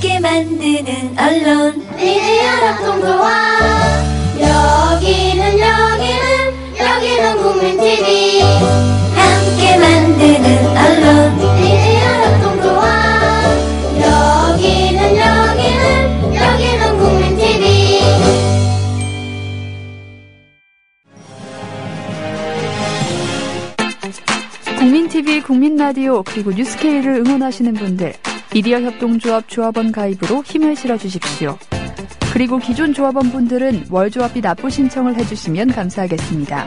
함께 만드는 언론 미디어 협동조합. 여기는 국민TV. 함께 만드는 언론 미디어 협동조합. 여기는 국민TV. 국민TV, 국민라디오, 그리고 뉴스케이를 응원하시는 분들, 미디어 협동조합 조합원 가입으로 힘을 실어주십시오. 그리고 기존 조합원 분들은 월조합비 납부 신청을 해주시면 감사하겠습니다.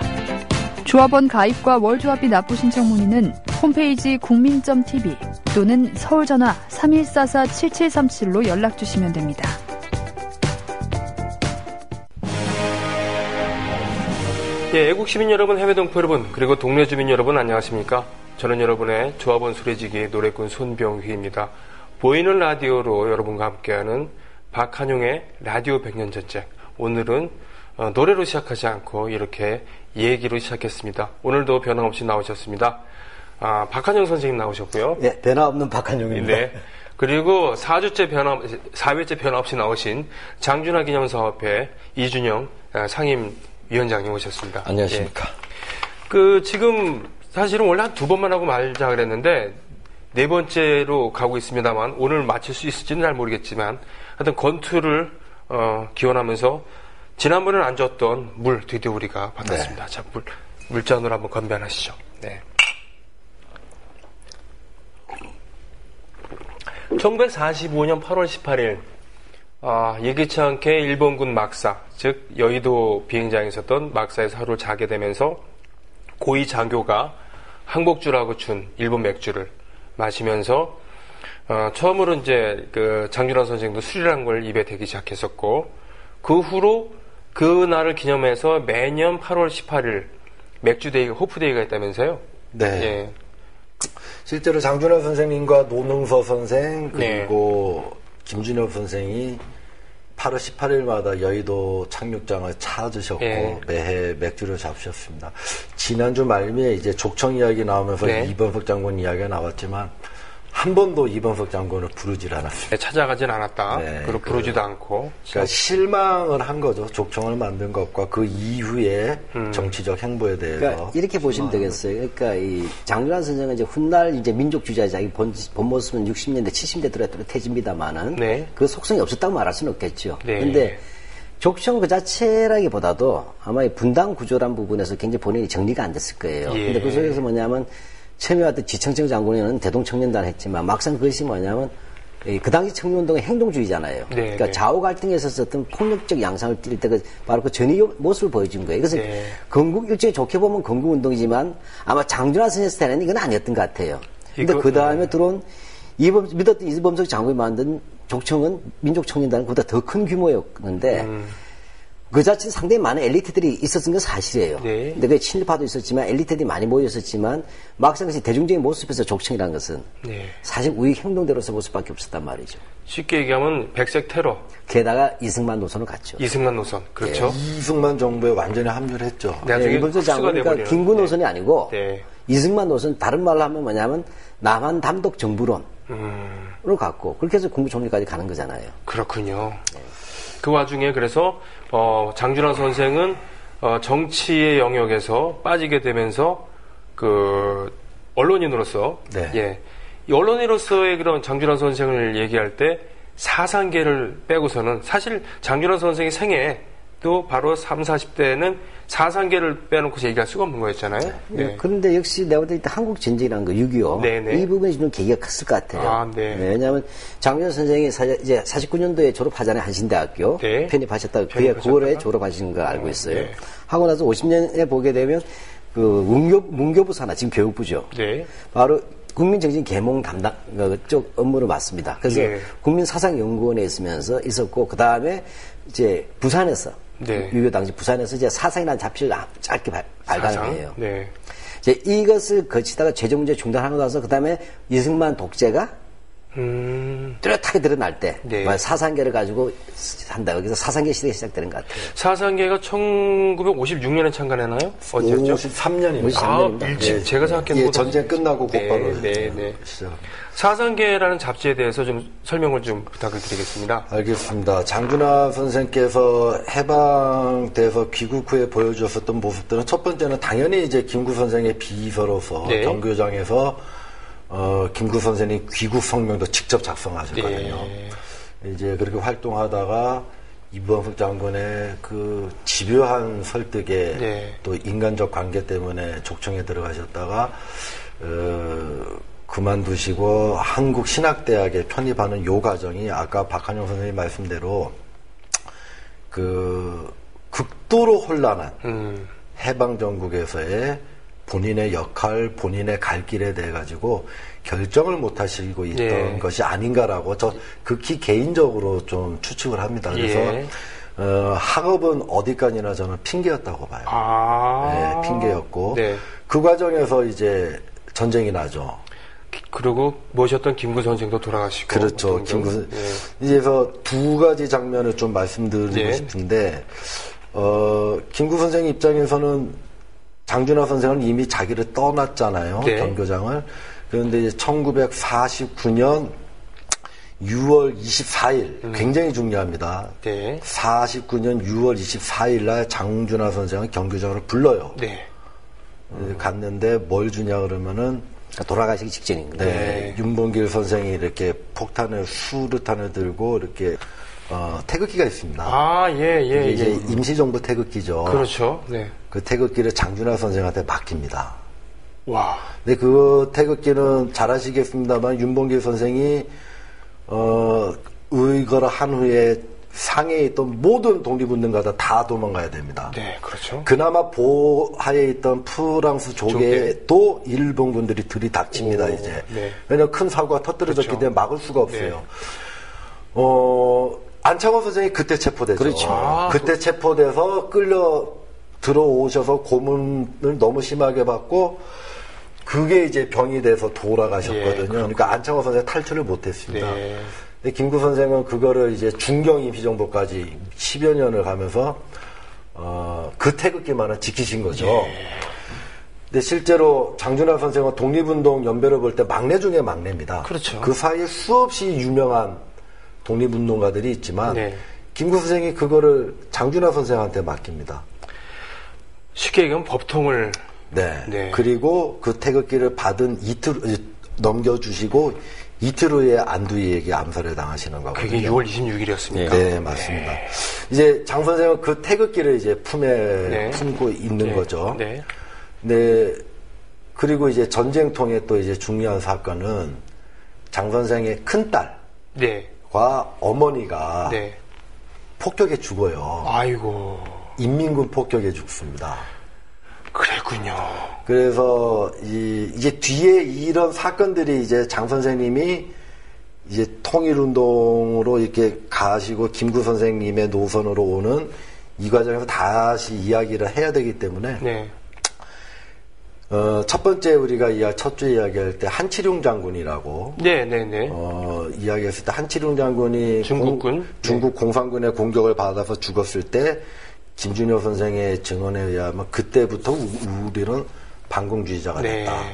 조합원 가입과 월조합비 납부 신청 문의는 홈페이지 국민.tv 또는 서울전화 3144-7737로 연락주시면 됩니다. 예, 애국 시민 여러분, 해외 동포 여러분, 그리고 동네 주민 여러분 안녕하십니까? 저는 여러분의 조합원 수레지기 노래꾼 손병휘입니다. 보이는 라디오로 여러분과 함께하는 박한용의 라디오 100년 전쟁. 오늘은 노래로 시작하지 않고 이렇게 얘기로 시작했습니다. 오늘도 변함없이 나오셨습니다. 박한용 선생님 나오셨고요. 네, 변함없는 박한용입니다. 네. 그리고 4회째 변함 없이 나오신 장준하 기념사업회 이준영 상임위원장님 오셨습니다. 안녕하십니까. 예. 지금 사실은 원래 한 2번만 하고 말자 그랬는데 4번째로 가고 있습니다만 오늘 마칠 수 있을지는 잘 모르겠지만 하여튼 권투를 기원하면서 지난번에는 안 줬던 물 드디어 우리가 받았습니다. 네. 자, 물잔으로 한번 건배 하시죠. 네. 1945년 8월 18일 예기치 않게 일본군 막사, 즉 여의도 비행장에 있었던 막사에서 하루를 자게 되면서 고위 장교가 항복주라고 준 일본 맥주를 마시면서 처음으로 이제 장준하 선생도 술이라는 걸 입에 대기 시작했었고, 그 후로 그 날을 기념해서 매년 8월 18일 맥주데이가 호프데이가 있다면서요? 네. 예. 실제로 장준하 선생님과 노능서 선생 그리고 네. 김준엽 선생이 8월 18일마다 여의도 착륙장을 찾으셨고 네. 매해 맥주를 잡수셨습니다. 지난주 말미에 이제 족청 이야기 나오면서 네. 이범석 장군 이야기가 나왔지만 한 번도 이범석 장군을 부르질 않았습니다. 네, 찾아가진 않았다. 네, 그리고 부르지도 않고. 그러니까 실망을 한 거죠. 족청을 만든 것과 그 이후의 정치적 행보에 대해서. 그러니까 이렇게 보시면 되겠어요. 그러니까 이 장준하 선생은 이제 훗날 이제 민족주의자 자기 본 모습은 60년대, 70년대 들어왔던 태집니다만은 네. 그 속성이 없었다고 말할 수는 없겠죠. 그런데 네. 족청 그 자체라기보다도 아마 이 분당 구조란 부분에서 굉장히 본인이 정리가 안 됐을 거예요. 예. 근데 그 속에서 뭐냐면 처음에 왔던 지청청 장군에는 대동청년단 했지만 막상 그것이 뭐냐면 그 당시 청년운동의 행동주의잖아요. 네, 그러니까 네. 좌우 갈등에 있어서 어떤 폭력적 양상을 띌 때 바로 그 전의 모습을 보여준 거예요. 이것은 네. 건국 일종의 좋게 보면 건국운동이지만 아마 장준하 선생 스타일은 이건 아니었던 것 같아요. 근데 그 다음에 들어온 믿었던 이범석 장군이 만든 족청은 민족청년단은 그보다 더 큰 규모였는데 그 자체 상당히 많은 엘리트들이 있었던 건 사실이에요. 네. 근데 그 친일파도 있었지만 엘리트들이 많이 모였었지만 막상 그것이 대중적인 모습에서 족청이라는 것은 네. 사실 우익 행동대로서의 모습밖에 없었단 말이죠. 쉽게 얘기하면 백색 테러. 게다가 이승만 노선을 갔죠. 이승만 노선. 그렇죠. 네. 이승만 정부에 완전히 합류를 했죠. 나중에 이범석 장군이니까 김구 노선이 아니고 네. 이승만 노선, 다른 말로 하면 뭐냐면 남한 단독 정부론으로 갔고 그렇게 해서 국무총리까지 가는 거잖아요. 그렇군요. 네. 그 와중에 그래서 장준하 선생은 정치의 영역에서 빠지게 되면서 언론인으로서 네. 예. 이 언론인으로서의 그런 장준하 선생을 얘기할 때 사상계를 빼고서는 사실 장준하 선생의 생애도 바로 30, 40대에는 사상계를 빼놓고서 얘기할 수가 없는 거였잖아요. 네. 네. 그런데 역시 내가 볼 때 한국 전쟁이라는 거, 6.25. 네네. 이 부분이 좀 계기가 컸을 것 같아요. 아, 네. 네, 왜냐하면 장준하 선생이 이제 49년도에 졸업하잖아요. 한신대학교. 네. 편입하셨다가 그해 9월에 졸업하신 걸 알고 있어요. 네. 하고 나서 50년에 보게 되면 문교부 산하, 지금 교육부죠. 네. 바로 국민정신 계몽 담당 그쪽 업무를 맡습니다. 그래서 네. 국민사상연구원에 있었고 그 다음에 이제 부산에서 네. 6.25 당시 부산에서 이제 사상이라는 잡지를 짧게 발간을 해요. 네. 이제 이것을 거치다가 최종 문제 중단하고 나서 그 다음에 이승만 독재가 뚜렷하게 드러날 때 네. 사상계를 가지고 한다. 여기서 사상계 시대가 시작되는 것 같아요. 사상계가 1956년에 창간했나요? 언제였죠? 53년입니다. 아, 일찍 제가 생각했던 것보다 전쟁 끝나고 곧바로 네. 시작. 사상계라는 잡지에 대해서 좀 설명을 좀 부탁을 드리겠습니다. 알겠습니다. 장준하 선생께서 해방돼서 귀국 후에 보여주었었던 모습들은 첫 번째는 당연히 이제 김구 선생의 비서로서 네. 경교장에서 김구 선생이 귀국 성명도 직접 작성하셨거든요. 네. 이제 그렇게 활동하다가 이범석 장군의 그 집요한 설득에 네. 또 인간적 관계 때문에 족청에 들어가셨다가 그만두시고 한국신학대학에 편입하는 요 과정이 아까 박한영 선생님 말씀대로 그 극도로 혼란한 해방정국에서의 본인의 역할, 본인의 갈 길에 대해 가지고 결정을 못 하시고 있던 예. 것이 아닌가라고 저 극히 개인적으로 좀 추측을 합니다. 그래서 예. 학업은 어디까지나 저는 핑계였다고 봐요. 아. 네, 핑계였고 네. 그 과정에서 이제 전쟁이 나죠. 그리고 모셨던 김구 선생도 돌아가시고. 그렇죠. 김구 이제서 두 가지 장면을 좀 말씀드리고 네. 싶은데 김구 선생 입장에서는 장준하 선생은 이미 자기를 떠났잖아요. 네. 경교장을. 그런데 이제 1949년 6월 24일 굉장히 중요합니다. 네. 49년 6월 24일 날 장준하 선생은 경교장을 불러요. 네. 갔는데 뭘 주냐 그러면은 돌아가시기 직전인 거예요. 네, 윤봉길 선생이 이렇게 폭탄을 수류탄을 들고 이렇게 태극기가 있습니다. 아, 예. 이제 임시정부 태극기죠. 그렇죠. 네. 그 태극기를 장준하 선생한테 맡깁니다. 와. 근데 그 태극기는 잘 아시겠습니다만 윤봉길 선생이 의거를 한 후에 상해에 있던 모든 독립운동가들 다 도망가야 됩니다. 네, 그렇죠. 그나마 보하에 있던 프랑스 조계도 일본군들이 들이닥칩니다, 오, 이제. 네. 왜냐면 큰 사고가 터뜨려졌기 그렇죠. 때문에 막을 수가 없어요. 네. 안창호 선생이 그때 체포되죠. 그렇죠. 아, 그때 체포돼서 끌려 들어오셔서 고문을 너무 심하게 받고 그게 이제 병이 돼서 돌아가셨거든요. 그러니까 안창호 선생 탈출을 못했습니다. 네. 근데 김구 선생은 그거를 이제 중경 임시정부까지 10여 년을 가면서 그 태극기만은 지키신 거죠. 근데 실제로 장준하 선생은 독립운동 연배로 볼 때 막내 중에 막내입니다. 그렇죠. 그 사이에 수없이 유명한 독립운동가들이 있지만 네. 김구 선생이 그거를 장준하 선생한테 맡깁니다. 쉽게 얘기하면 법통을. 네. 네. 그리고 그 태극기를 받은 넘겨주시고 이틀 후에 안두희에게 암살을 당하시는 거거든요. 그게 6월 26일이었습니까? 네, 맞습니다. 이제 장 선생은 그 태극기를 이제 품에 네. 품고 있는 네. 거죠. 네. 네. 그리고 이제 전쟁통에 또 이제 중요한 사건은 장 선생의 큰딸과 네. 어머니가 네. 폭격에 죽어요. 아이고. 인민군 폭격에 죽습니다. 그랬군요. 그래서 이제 뒤에 이런 사건들이 이제 장 선생님이 이제 통일운동으로 이렇게 가시고 김구 선생님의 노선으로 오는 이 과정에서 다시 이야기를 해야 되기 때문에 네. 첫 번째 우리가 첫 주 이야기할 때 한치룡 장군이라고 네. 이야기했을 때 한치룡 장군이 중국군 중국 공산군의 공격을 받아서 죽었을 때 김준효 선생의 증언에 의하면 그때부터 우리는 반공주의자가 됐다. 네.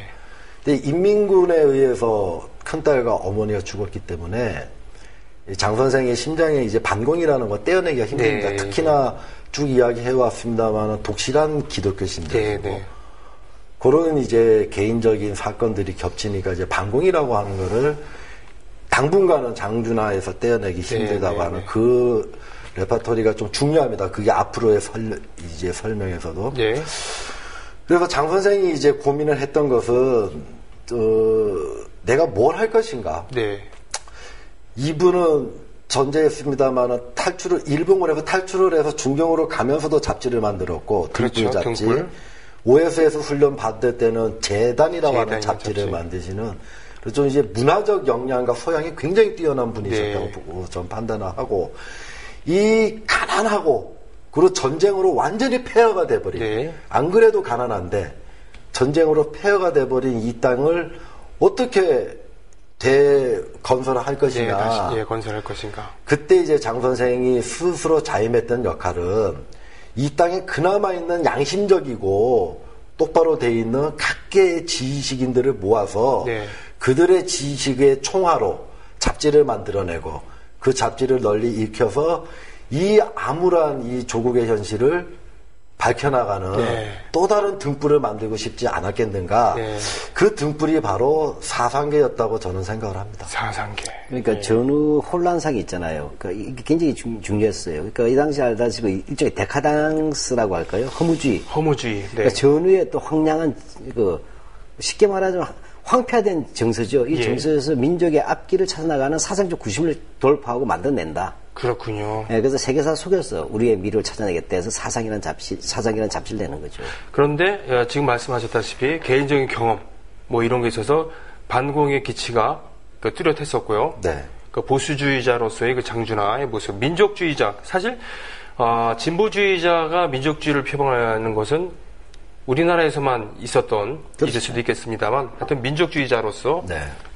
근데 인민군에 의해서 큰딸과 어머니가 죽었기 때문에 장 선생의 심장에 이제 반공이라는 거 떼어내기가 힘듭니다. 네. 특히나 쭉 이야기해왔습니다만 독실한 기독교 신자이고 네. 그런 이제 개인적인 사건들이 겹치니까 이제 반공이라고 하는 거를 당분간은 장준하에서 떼어내기 힘들다고 하는 그 레파토리가 좀 중요합니다. 그게 앞으로의 이제 설명에서도. 네. 그래서 장 선생이 이제 고민을 했던 것은 내가 뭘 할 것인가. 네. 이분은 전제했습니다만 일본군에서 탈출을 해서 중경으로 가면서도 잡지를 만들었고 그렇죠. 등불 잡지. 등불. OS에서 훈련 받을 때는 재단이라고 하는 재단이라는 잡지를 잡지. 만드시는 그래서 좀 이제 문화적 역량과 소양이 굉장히 뛰어난 분이셨다고 네. 보고 전 판단을 하고 이 가난하고 그리고 전쟁으로 완전히 폐허가 돼버린 네. 안 그래도 가난한데 전쟁으로 폐허가 돼버린 이 땅을 어떻게 대건설을 할 것이냐. 다시 건설할 것인가. 그때 이제 장 선생이 스스로 자임했던 역할은 이 땅에 그나마 있는 양심적이고 똑바로 돼 있는 각계의 지식인들을 모아서 그들의 지식의 총화로 잡지를 만들어내고 그 잡지를 널리 익혀서 이 암울한 이 조국의 현실을 밝혀나가는 또 다른 등불을 만들고 싶지 않았겠는가. 그 등불이 바로 사상계였다고 저는 생각을 합니다. 사상계. 그러니까 전후 혼란상이 있잖아요. 그러니까 이게 굉장히 중요했어요. 그러니까 이 당시 알다시피 일종의 데카당스라고 할까요? 허무주의. 그러니까 전후에 또 황량한 쉽게 말하자면 황폐화된 정서죠. 이 정서에서 민족의 앞길을 찾아나가는 사상적 구심을 돌파하고 만들어낸다. 그렇군요. 그래서 세계사 속에서 우리의 미래를 찾아내겠다 해서 사상이라는 잡지를 내는 거죠. 그런데 지금 말씀하셨다시피 개인적인 경험 뭐 이런 게 있어서 반공의 기치가 뚜렷했었고요. 그 보수주의자로서의 그 장준하의 모습, 민족주의자. 사실 진보주의자가 민족주의를 표방하는 것은 우리나라에서만 있을 수도 있겠습니다만, 하여튼 민족주의자로서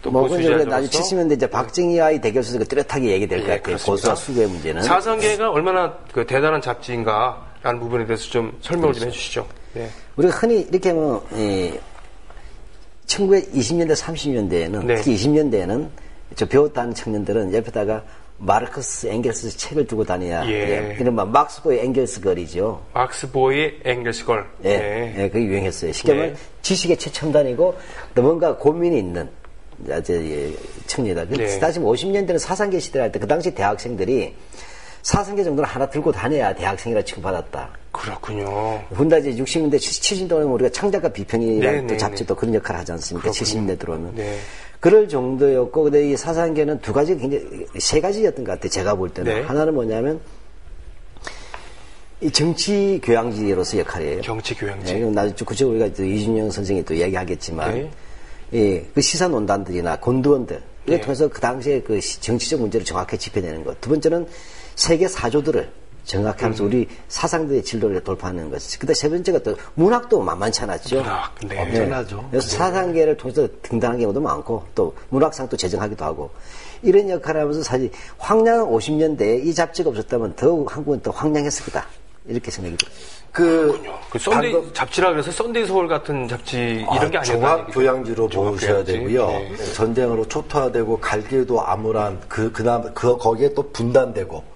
또 보수주의자로서 나중에 70년대 이제 박정희와의 대결에서 뚜렷하게 얘기될 것 같아요. 보수와 수구의 문제는. 사상계가 얼마나 그 대단한 잡지인가라는 부분에 대해서 좀 설명을 좀 해주시죠. 우리가 흔히 이렇게 하면 1920년대, 30년대에는 특히 20년대에는 저 배웠다는 청년들은 옆에다가 마르크스, 엥겔스 책을 두고 다녀야 이른바 막스보이 엥겔스 걸이죠. 막스보이 엥겔스 걸. 그게 유행했어요. 쉽게 말하면 지식의 최첨단이고 또 뭔가 고민이 있는 청년이다. 다시 50년대는 사상계 시대를 할 때 그 당시 대학생들이 사상계 정도는 하나 들고 다녀야 대학생이라 취급받았다. 그렇군요. 혼자 이제 60년대, 70년대 우리가 창작가 비평이라는 또 잡지도 그런 역할을 하지 않습니까? 그렇군요. 70년대 들어오면. 그럴 정도였고, 근데 이 사상계는 세 가지였던 것 같아요. 제가 볼 때는. 하나는 뭐냐면, 이 정치 교양지로서 역할이에요. 정치 교양지. 나중에 구체적으로 우리가 이준영 선생이 또 얘기하겠지만, 그 시사논단들이나 권두원들, 이걸 통해서 그 당시에 그 정치적 문제를 정확하게 짚어내는 것. 두 번째는 세계 사조들을 정확히 하면서 우리 사상들의 진로를 돌파하는 것. 근데 세 번째가 또 문학도 만만치 않았죠. 엄청나죠. 그래서 사상계를 통해서 등단한 경우도 많고 또 문학상도 제정하기도 하고 이런 역할을 하면서 사실 황량한 50년대에 이 잡지가 없었다면 더욱 한국은 더 황량했을 거다. 이렇게 생각이 들어요. 그 썬데이 잡지라 그래서 썬데이 서울 같은 잡지 이런 게 아니었다. 종합 교양지로 보셔야 되고요. 전쟁으로 초토화되고 갈 길도 암울한 거기에 또 분단되고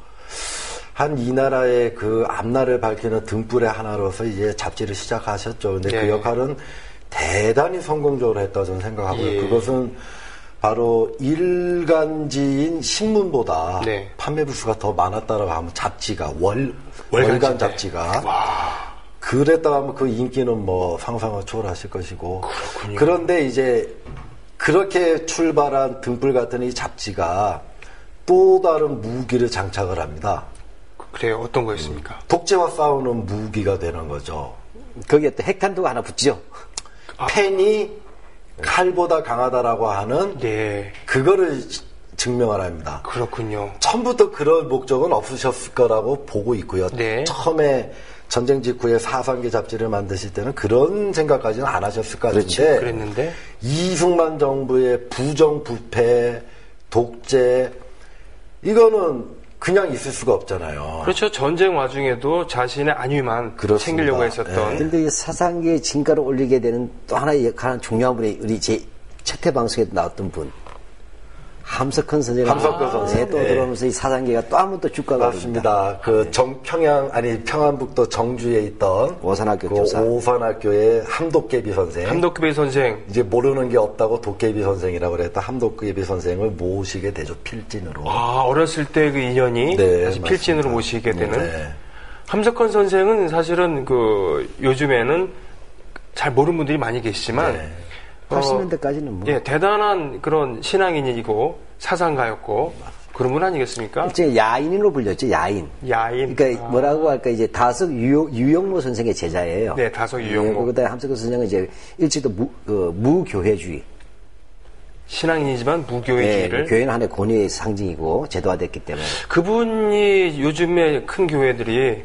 한 이 나라의 그 앞날을 밝히는 등불의 하나로서 이제 잡지를 시작하셨죠. 근데 그 역할은 대단히 성공적으로 했다고 저는 생각하고요. 그것은 바로 일간지인 신문보다 판매 부수가 더 많았다라고 하면 잡지가 월간 잡지가 그랬다 하면 그 인기는 뭐 상상을 초월하실 것이고. 그렇군요. 그런데 이제 그렇게 출발한 등불 같은 이 잡지가 또 다른 무기를 장착을 합니다. 그래요? 어떤 거였습니까? 독재와 싸우는 무기가 되는 거죠. 거기에 또 핵탄두가 하나 붙죠. 펜이 칼보다 강하다라고 하는 그거를 증명을 합니다. 그렇군요. 처음부터 그런 목적은 없으셨을 거라고 보고 있고요. 처음에 전쟁 직후에 사상계 잡지를 만드실 때는 그런 생각까지는 안 하셨을 것 같은데 그랬는데 이승만 정부의 부정부패, 독재 이거는 그냥 있을 수가 없잖아요. 그렇죠. 전쟁 와중에도 자신의 안위만 챙기려고 했었던. 그런데 이 사상계의 진가를 올리게 되는 또 하나의 역할은 중요한 분이 우리 제 첫회 방송에 나왔던 분. 함석헌 선생님. 함석헌 선생. 또 들어오면서 이 사상계가 또 한 번 또 주가가 맞습니다. 그 평안북도 정주에 있던 오산학교 교사. 오산학교의 함도깨비 선생. 함도깨비 선생. 이제 모르는 게 없다고 도깨비 선생이라고 그랬다. 함도깨비 선생을 모시게 되죠. 필진으로. 어렸을 때 그 인연이 다시 필진으로 모시게 되는. 함석헌 선생은 사실은 그 요즘에는 잘 모르는 분들이 많이 계시지만 80년대까지는 뭐. 대단한 그런 신앙인이고 사상가였고 그런 분 아니겠습니까? 이제 야인으로 불렸죠, 야인. 그러니까 뭐라고 할까, 이제 다석 유영모 선생의 제자예요. 네, 다석 유영모. 그다음에 함석헌 선생은 이제 일찍도 무교회주의. 신앙인이지만 무교회주의를. 교회는 하나의 권위의 상징이고 제도화됐기 때문에. 그분이 요즘에 큰 교회들이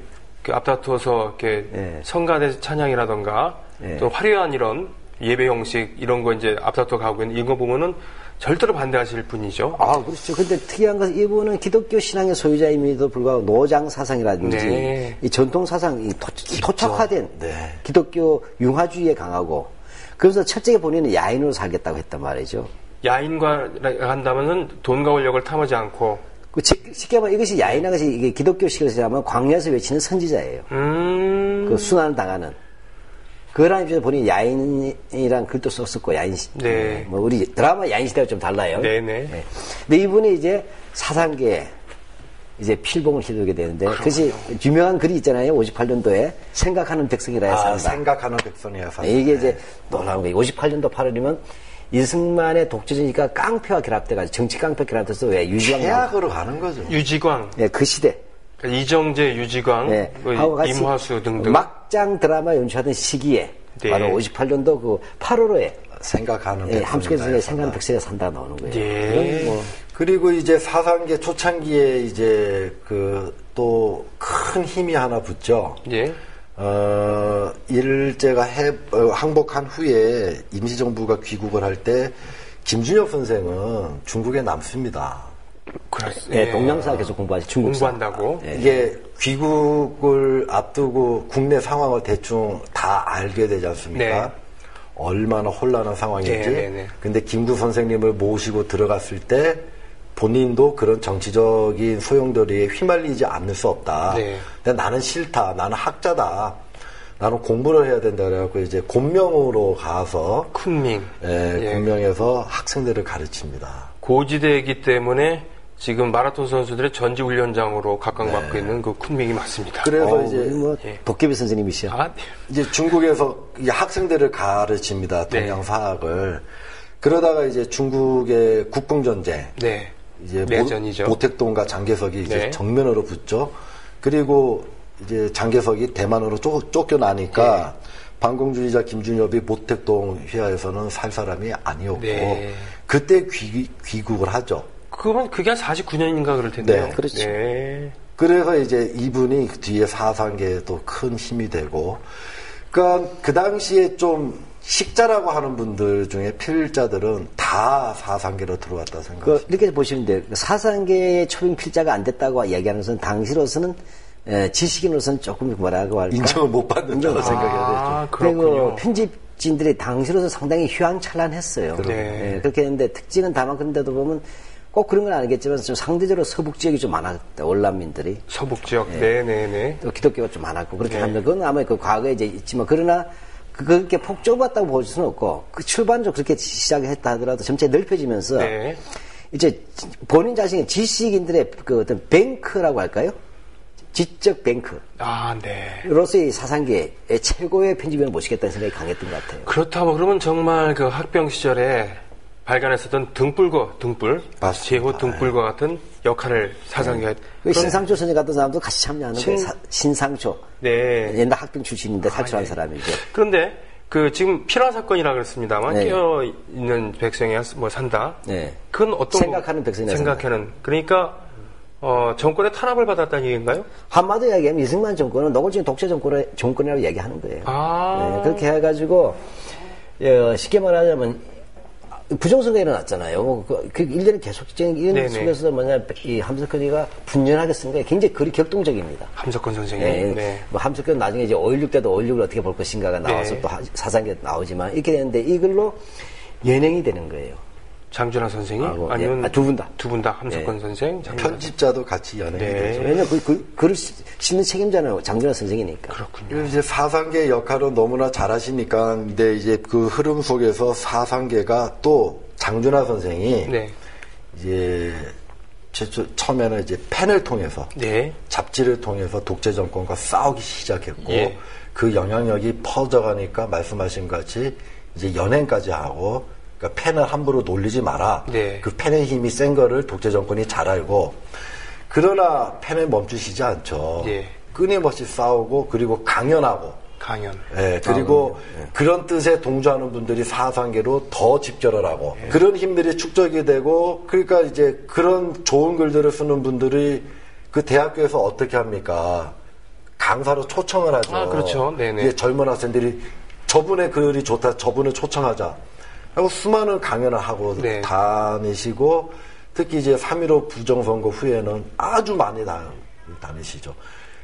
앞다투어서 이렇게 성가대 찬양이라던가 또 화려한 이런 예배 형식 이런 거 이제 앞다투어 가고 있는 이거 보면은 절대로 반대하실 분이죠. 아, 그렇죠. 근데 특이한 것은 이분은 기독교 신앙의 소유자임에도 불구하고 노장 사상이라든지 네. 이 전통 사상, 이 토착화된 네. 기독교 융화주의에 강하고 그래서 첫째 본인은 야인으로 살겠다고 했단 말이죠. 야인과 한다면은 돈과 권력을 탐하지 않고. 쉽게 말하면 이것이 야인한 것이 이게 기독교식으로 하면 광야에서 외치는 선지자예요. 그 순환을 당하는. 그런 입장에서 본인이 야인이란 글도 썼었고, 네. 뭐, 우리 드라마 야인시대가 좀 달라요. 네네. 네. 근데 이분이 이제 사상계에 이제 필봉을 휘두르게 되는데, 그것이 유명한 글이 있잖아요. 58년도에 생각하는 백성이라야 산다. 생각하는 백성이야 산다. 이게 이제 놀라운 거예요. 58년도 8월이면 이승만의 독재주의가 깡패와 결합돼가지고 정치 깡패 결합돼서 왜 유지광 최악으로 가는 거죠. 유지광. 네, 그 시대. 그러니까 이정재, 유지광, 네, 뭐 하고 같이 임화수 등등. 막장 드라마 연출하던 시기에 네. 바로 58년도 그 8월호에 생각하는 예, 함께해서 백성이라야 생각하는 산다. 백성이 산다 나오는 거예요. 예. 그건 뭐 그리고 이제 사상계 초창기에 이제 그 또 큰 힘이 하나 붙죠. 예. 일제가 항복한 후에 임시정부가 귀국을 할 때 김준엽 선생은 중국에 남습니다. 예, 동양사 계속 공부하시 중국사. 공부한다고. 예. 이게 귀국을 앞두고 국내 상황을 대충 다 알게 되지 않습니까? 네. 얼마나 혼란한 상황인지. 네. 근데 김구 선생님을 모시고 들어갔을 때 본인도 그런 정치적인 소용돌이에 휘말리지 않을 수 없다. 네. 근데 나는 싫다. 나는 학자다. 나는 공부를 해야 된다. 그래갖고 이제 곤명으로 가서 쿤밍. 예. 곤명에서 학생들을 가르칩니다. 고지대이기 때문에 지금 마라톤 선수들의 전지훈련장으로 각광받고 있는 그 쿤밍이 맞습니다. 그래서 이제 뭐 예. 도깨비 선생님이시여. 아, 이제 중국에서 이 학생들을 가르칩니다. 동양사학을. 그러다가 이제 중국의 국공전쟁. 네. 이제 내전이죠. 모택동과 장개석이 이제 네. 정면으로 붙죠. 그리고 이제 장개석이 대만으로 쫓겨나니까 반공주의자 김준엽이 모택동 휘하에서는 살 사람이 아니었고 네. 그때 귀국을 하죠. 그게 한 49년인가 그럴 텐데요. 네, 그렇죠. 네. 그래서 이제 이분이 뒤에 사상계에도 큰 힘이 되고, 그러니까 그 당시에 좀 식자라고 하는 분들 중에 필자들은 다 사상계로 들어왔다 생각합니다. 이렇게 보시면 돼요. 사상계의 초빙 필자가 안 됐다고 얘기하는 것은 당시로서는 지식인으로서는 조금 뭐라고 할까? 인정을 못 받는다고 생각해야 되죠. 그렇군요. 그리고 편집진들이 당시로서 상당히 휘황찬란했어요. 네. 그렇게 했는데 특징은 다만 그런데도 보면 꼭 그런 건 아니겠지만 좀 상대적으로 서북 지역이 좀 많았다. 월남민들이. 서북 지역. 네네네. 또 기독교가 좀 많았고 그렇게 네. 하면 그건 아마 그 과거에 이제 있지만 그러나 그렇게 폭 좁았다고 볼 수는 없고 그 출발적으로 그렇게 시작했다 하더라도 점차 넓혀지면서 네. 이제 본인 자신의 지식인들의 그 어떤 뱅크라고 할까요? 지적 뱅크. 아, 네. 로서의 사상계의 최고의 편집인을 모시겠다는 생각이 강했던 것 같아요. 그렇다고 그러면 정말 그 학병 시절에 발간했었던 등불, 맞습니다. 제호 등불과 같은 역할을 사상계가 그 신상초 선생 같은 사람도 같이 참여하는 거예요. 신상초. 네. 옛날 학병 출신인데 탈출한 사람이죠. 그런데 그 지금 필화 사건이라 그랬습니다만 네. 깨어 있는 백성이 뭐 산다. 네. 그건 어떤 생각하는 백성이나 생각하는. 그러니까 정권의 탄압을 받았다는 얘기인가요? 한마디로 이야기하면 이승만 정권은 노골적인 독재 정권이라고 얘기하는 거예요. 아. 네, 그렇게 해가지고 쉽게 말하자면 부정선거가 일어났잖아요. 그 일련의 계속적인 이런 네네. 속에서 이 함석헌이가 분연하게 쓴 거예요. 굉장히 글이 격동적입니다. 함석헌 선생님. 네. 네. 뭐 함석헌 나중에 이제 5.16 때도 5.16을 어떻게 볼 것인가가 나와서 네. 또 사상계 나오지만 이렇게 되는데 이 글로 연행이 되는 거예요. 장준하 선생이 아니면 두 분 다. 두 분 다 함석헌 네. 선생, 장준하 편집자도 같이 연행이 네. 되죠. 왜냐면 글을 씻는 책임자는 장준하 선생이니까. 그렇군요. 이제 사상계 역할은 너무나 잘하시니까, 근데 이제 그 흐름 속에서 사상계가 또 장준하 선생이 네. 이제 처음에는 이제 펜을 통해서 네. 잡지를 통해서 독재 정권과 싸우기 시작했고 예. 그 영향력이 퍼져가니까 말씀하신 같이 이제 연행까지 하고 그러니까 펜을 함부로 놀리지 마라. 네. 그 펜의 힘이 센 거를 독재 정권이 잘 알고 그러나 펜을 멈추시지 않죠. 예. 끊임없이 싸우고 그리고 강연하고 강연. 예, 그리고 그런 뜻에 동조하는 분들이 사상계로 더 집결을 하고 그런 힘들이 축적이 되고 그러니까 이제 그런 좋은 글들을 쓰는 분들이 그 대학교에서 어떻게 합니까? 강사로 초청을 하죠. 아, 그렇죠. 네네. 이제 젊은 학생들이 저분의 글이 좋다, 저분을 초청하자. 하고 수많은 강연을 하고 네. 다니시고 특히 이제 3.15 부정선거 후에는 아주 많이 다니시죠.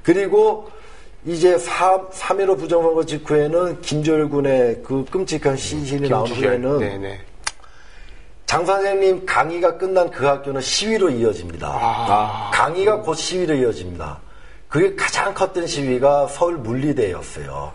그리고 이제 3.15 부정선거 직후에는 김주열 군의 그 끔찍한 시신이 나온 후에는 네네. 장 선생님 강의가 끝난 그 학교는 시위로 이어집니다. 강의가 곧 시위로 이어집니다. 그게 가장 컸던 시위가 서울 물리대였어요.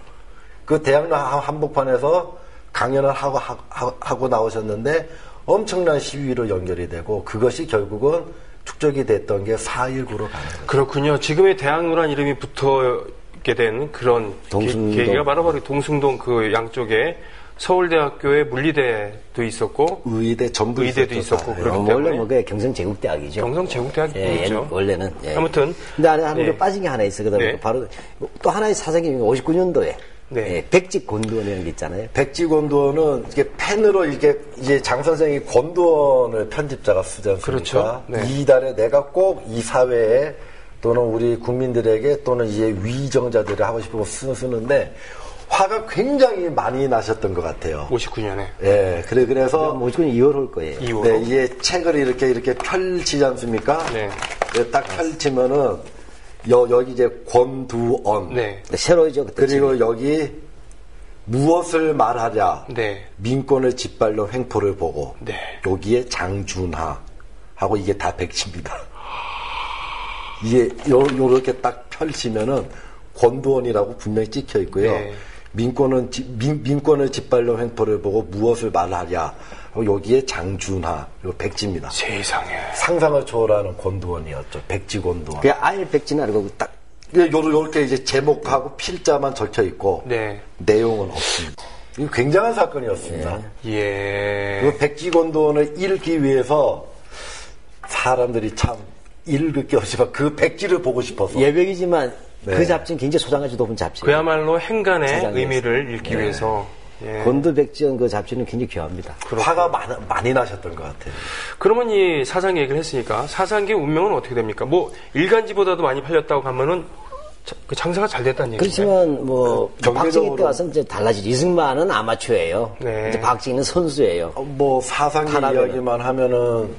그 대학로 한복판에서 강연을 하고 나오셨는데 엄청난 시위로 연결이 되고 그것이 결국은 축적이 됐던 게 4.19로 가는 거죠. 그렇군요. 지금의 대학로란 이름이 붙게 된 그런 계기가 바로 동숭동 그 양쪽에 서울대학교에 물리대도 있었고 의대 전부 의대도 있었고 그렇기 때문에 원래 뭐 그게 경성제국대학이죠. 경성제국대학이 예, 있죠. 원래는. 예. 아무튼 근데 안에 하나 네. 빠진 게 하나 있어. 그다음에 네. 바로 또 하나의 사상이 59년도에 네. 예, 백지곤두원이라는 게 있잖아요. 백지곤두원은 이게 펜으로 이제 장 선생이 권두원을 편집자가 쓰지 않습니까? 그렇죠. 네. 이달에 내가 꼭 이 사회에 또는 우리 국민들에게 또는 이제 위정자들을 하고 싶은 거 쓰는데 화가 굉장히 많이 나셨던 것 같아요. 59년에. 예, 그래서 뭐 지금 2월 올 거예요. 2월. 네, 이게 책을 이렇게 펼치지 않습니까? 네. 딱 펼치면은 여기 이제 권두원. 네. 새로 이제 그리고 여기 무엇을 말하랴. 네. 민권을 짓밟는 횡포를 보고. 네. 여기에 장준하 하고 이게 다 백지입니다. 이게 요렇게 딱 펼치면은 권두원이라고 분명히 찍혀 있고요. 네. 민권을 짓밟는 횡포를 보고 무엇을 말하랴. 여기에 장준하, 요 백지입니다. 세상에. 상상을 초월하는 권두원이었죠. 백지 권두원. 그냥 아예 백지는 아니고 딱 요렇게 이제 제목하고 필자만 적혀 있고 네. 내용은 없습니다. 이거 굉장한 사건이었습니다. 예. 그 백지 권두원을 읽기 위해서 사람들이 참 읽을 게 없지만 그 백지를 보고 싶어서. 예백이지만 네. 그 잡지는 굉장히 소장가치 높은 잡지예요. 그야말로 행간의 세상에서. 의미를 읽기 위해서. 예. 권두백지원 그 잡지는 굉장히 귀합니다. 화가 많이 나셨던 것 같아요. 그러면 이 사상 얘기를 했으니까 사상계의 운명은 어떻게 됩니까? 뭐 일간지보다도 많이 팔렸다고 하면은 그 장사가 잘 됐다는 얘기죠. 그렇지만 뭐 경제적으로- 박정희 때 와서 이제 달라지죠. 이승만은 아마추어예요. 네. 이제 박정희는 선수예요. 뭐 사상의 하나면은. 이야기만 하면은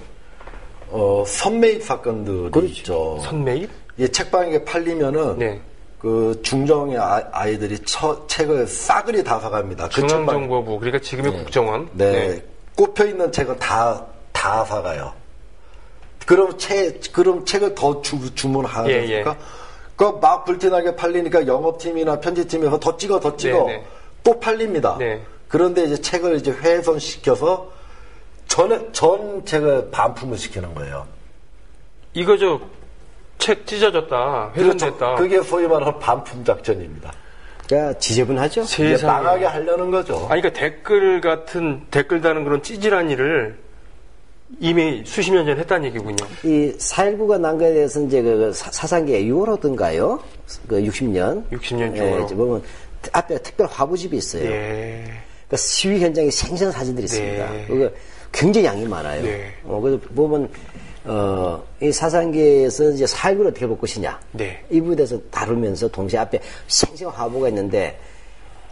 선매입 사건들이 그렇죠. 있죠. 선매입? 이 책방에 팔리면은 네. 그 중정의 아이들이 책을 싸그리 다 사갑니다. 그 책방. 중앙정보부 그러니까 지금의 국정원. 네. 꼽혀 있는 책은 다 사가요. 그럼 책을 더 주문하니까. 예, 예. 그 막 불티나게 팔리니까 영업팀이나 편집팀에서 더 찍어. 네, 네. 또 팔립니다. 네. 그런데 이제 책을 이제 훼손시켜서 전 책을 반품을 시키는 거예요. 이거 책 찢어졌다. 훼손됐다. 그렇죠. 그게 소위 말하는 반품 작전입니다. 그러니까 지저분하죠. 이제 세상에. 망하게 하려는 거죠. 아니, 그러니까 댓글 다는 그런 찌질한 일을 이미 수십 년 전에 했다는 얘기군요. 이 4.19가 난 거에 대해서 이제 그 사상계 6월호든가요? 그 60년. 60년 예, 쪽으로. 이제 보면 앞에 특별 화보집이 있어요. 예. 그러니까 시위 현장에 생생 사진들이 있습니다. 네. 그거 굉장히 양이 많아요. 네. 그래서 보면 이 사상계에서 이제 4.19를 어떻게 볼 것이냐. 네. 이 부분에 대해서 다루면서 동시에 앞에 생생 화보가 있는데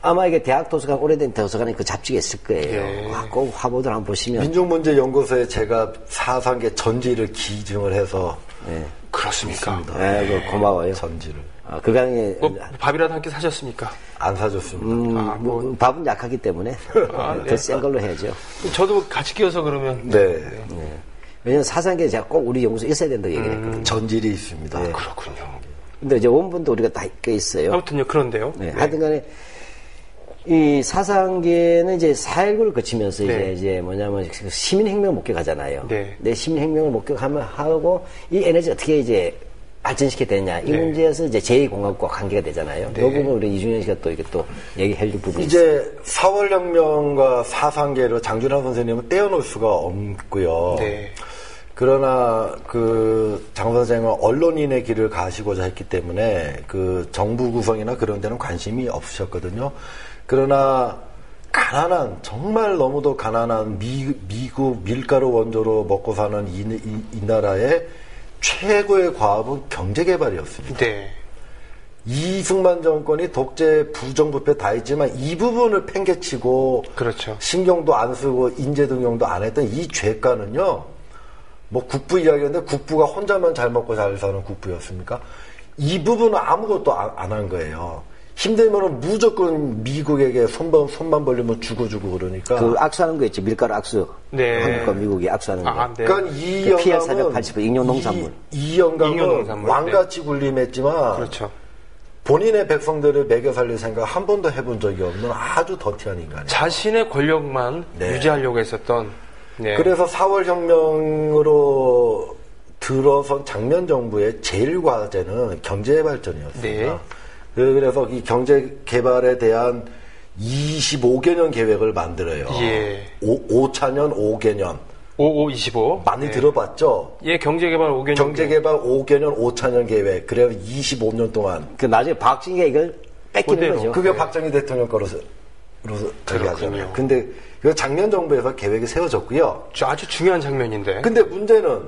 아마 이게 대학 도서관, 오래된 도서관에 그 잡지가 있을 거예요. 네. 꼭 화보들 한번 보시면. 민족문제연구소에 제가 사상계 전지를 기증을 해서 네. 그렇습니까? 그 고마워요. 전지를 그 강에 뭐 밥이라도 함께 사셨습니까? 안 사줬습니다. 밥은 약하기 때문에 네. 더 센 걸로 해야죠. 저도 같이 끼워서 그러면. 네. 왜냐면 사상계에 제가 꼭 우리 연구소에 있어야 된다고 얘기를 했거든요. 전질이 있습니다. 그렇군요. 근데 이제 원본도 우리가 다 껴 있어요. 아무튼요, 그런데요. 네. 하여튼 간에 이 사상계는 이제 4.19를 거치면서 네. 이제 뭐냐면 시민혁명을 목격하잖아요. 네. 내 시민혁명을 목격하고 이 에너지 어떻게 이제 발전시켜야 되느냐. 이 네. 문제에서 이제 제2공화국과 관계가 되잖아요. 네. 이 부분 우리 이준현 씨가 또 이렇게 또 얘기해 줄 부분이 있어요. 이제 4월혁명과 사상계를 장준하 선생님은 떼어놓을 수가 없고요. 네. 그러나 그 장 선생은 언론인의 길을 가시고자 했기 때문에 그 정부 구성이나 그런 데는 관심이 없으셨거든요. 그러나 가난한, 정말 너무도 가난한 미국 밀가루 원조로 먹고 사는 이 나라의 최고의 과업은 경제개발이었습니다. 네. 이승만 정권이 독재 부정부패 다 했지만 이 부분을 팽개치고 그렇죠. 신경도 안 쓰고 인재 등용도 안 했던 이 죄가는요. 뭐 국부 이야기인데 국부가 혼자만 잘 먹고 잘 사는 국부였습니까? 이 부분은 아무것도 안 한 거예요. 힘들면은 무조건 미국에게 손만 벌리면 주고 그러니까. 그 악수하는 거 있죠. 밀가루 악수. 네. 한국과 미국이 악수하는 거. 네. 그러니까 이 영감은 80% 익룡농산물. 이 영감은 왕같이 군림했지만 그렇죠. 본인의 백성들을 먹여 살릴 생각 한 번도 해본 적이 없는 아주 더티한 인간이에요. 자신의 권력만 유지하려고 했었던. 네. 그래서 4월 혁명으로 들어선 장면 정부의 제일 과제는 경제 발전이었습니다. 네. 그래서 이 경제 개발에 대한 25개년 계획을 만들어요. 예. 5차년 5개년. 5525. 많이 들어봤죠? 예, 경제개발 5개년. 경제개발 5개년 5차년 계획. 그래서 25년 동안. 그 나중에 박정희가 이걸 뺏기는 그대로. 거죠. 그게 박정희 대통령 거로서 저기 하잖아요. 근데 그 작년 정부에서 계획이 세워졌고요. 아주 중요한 장면인데. 근데 문제는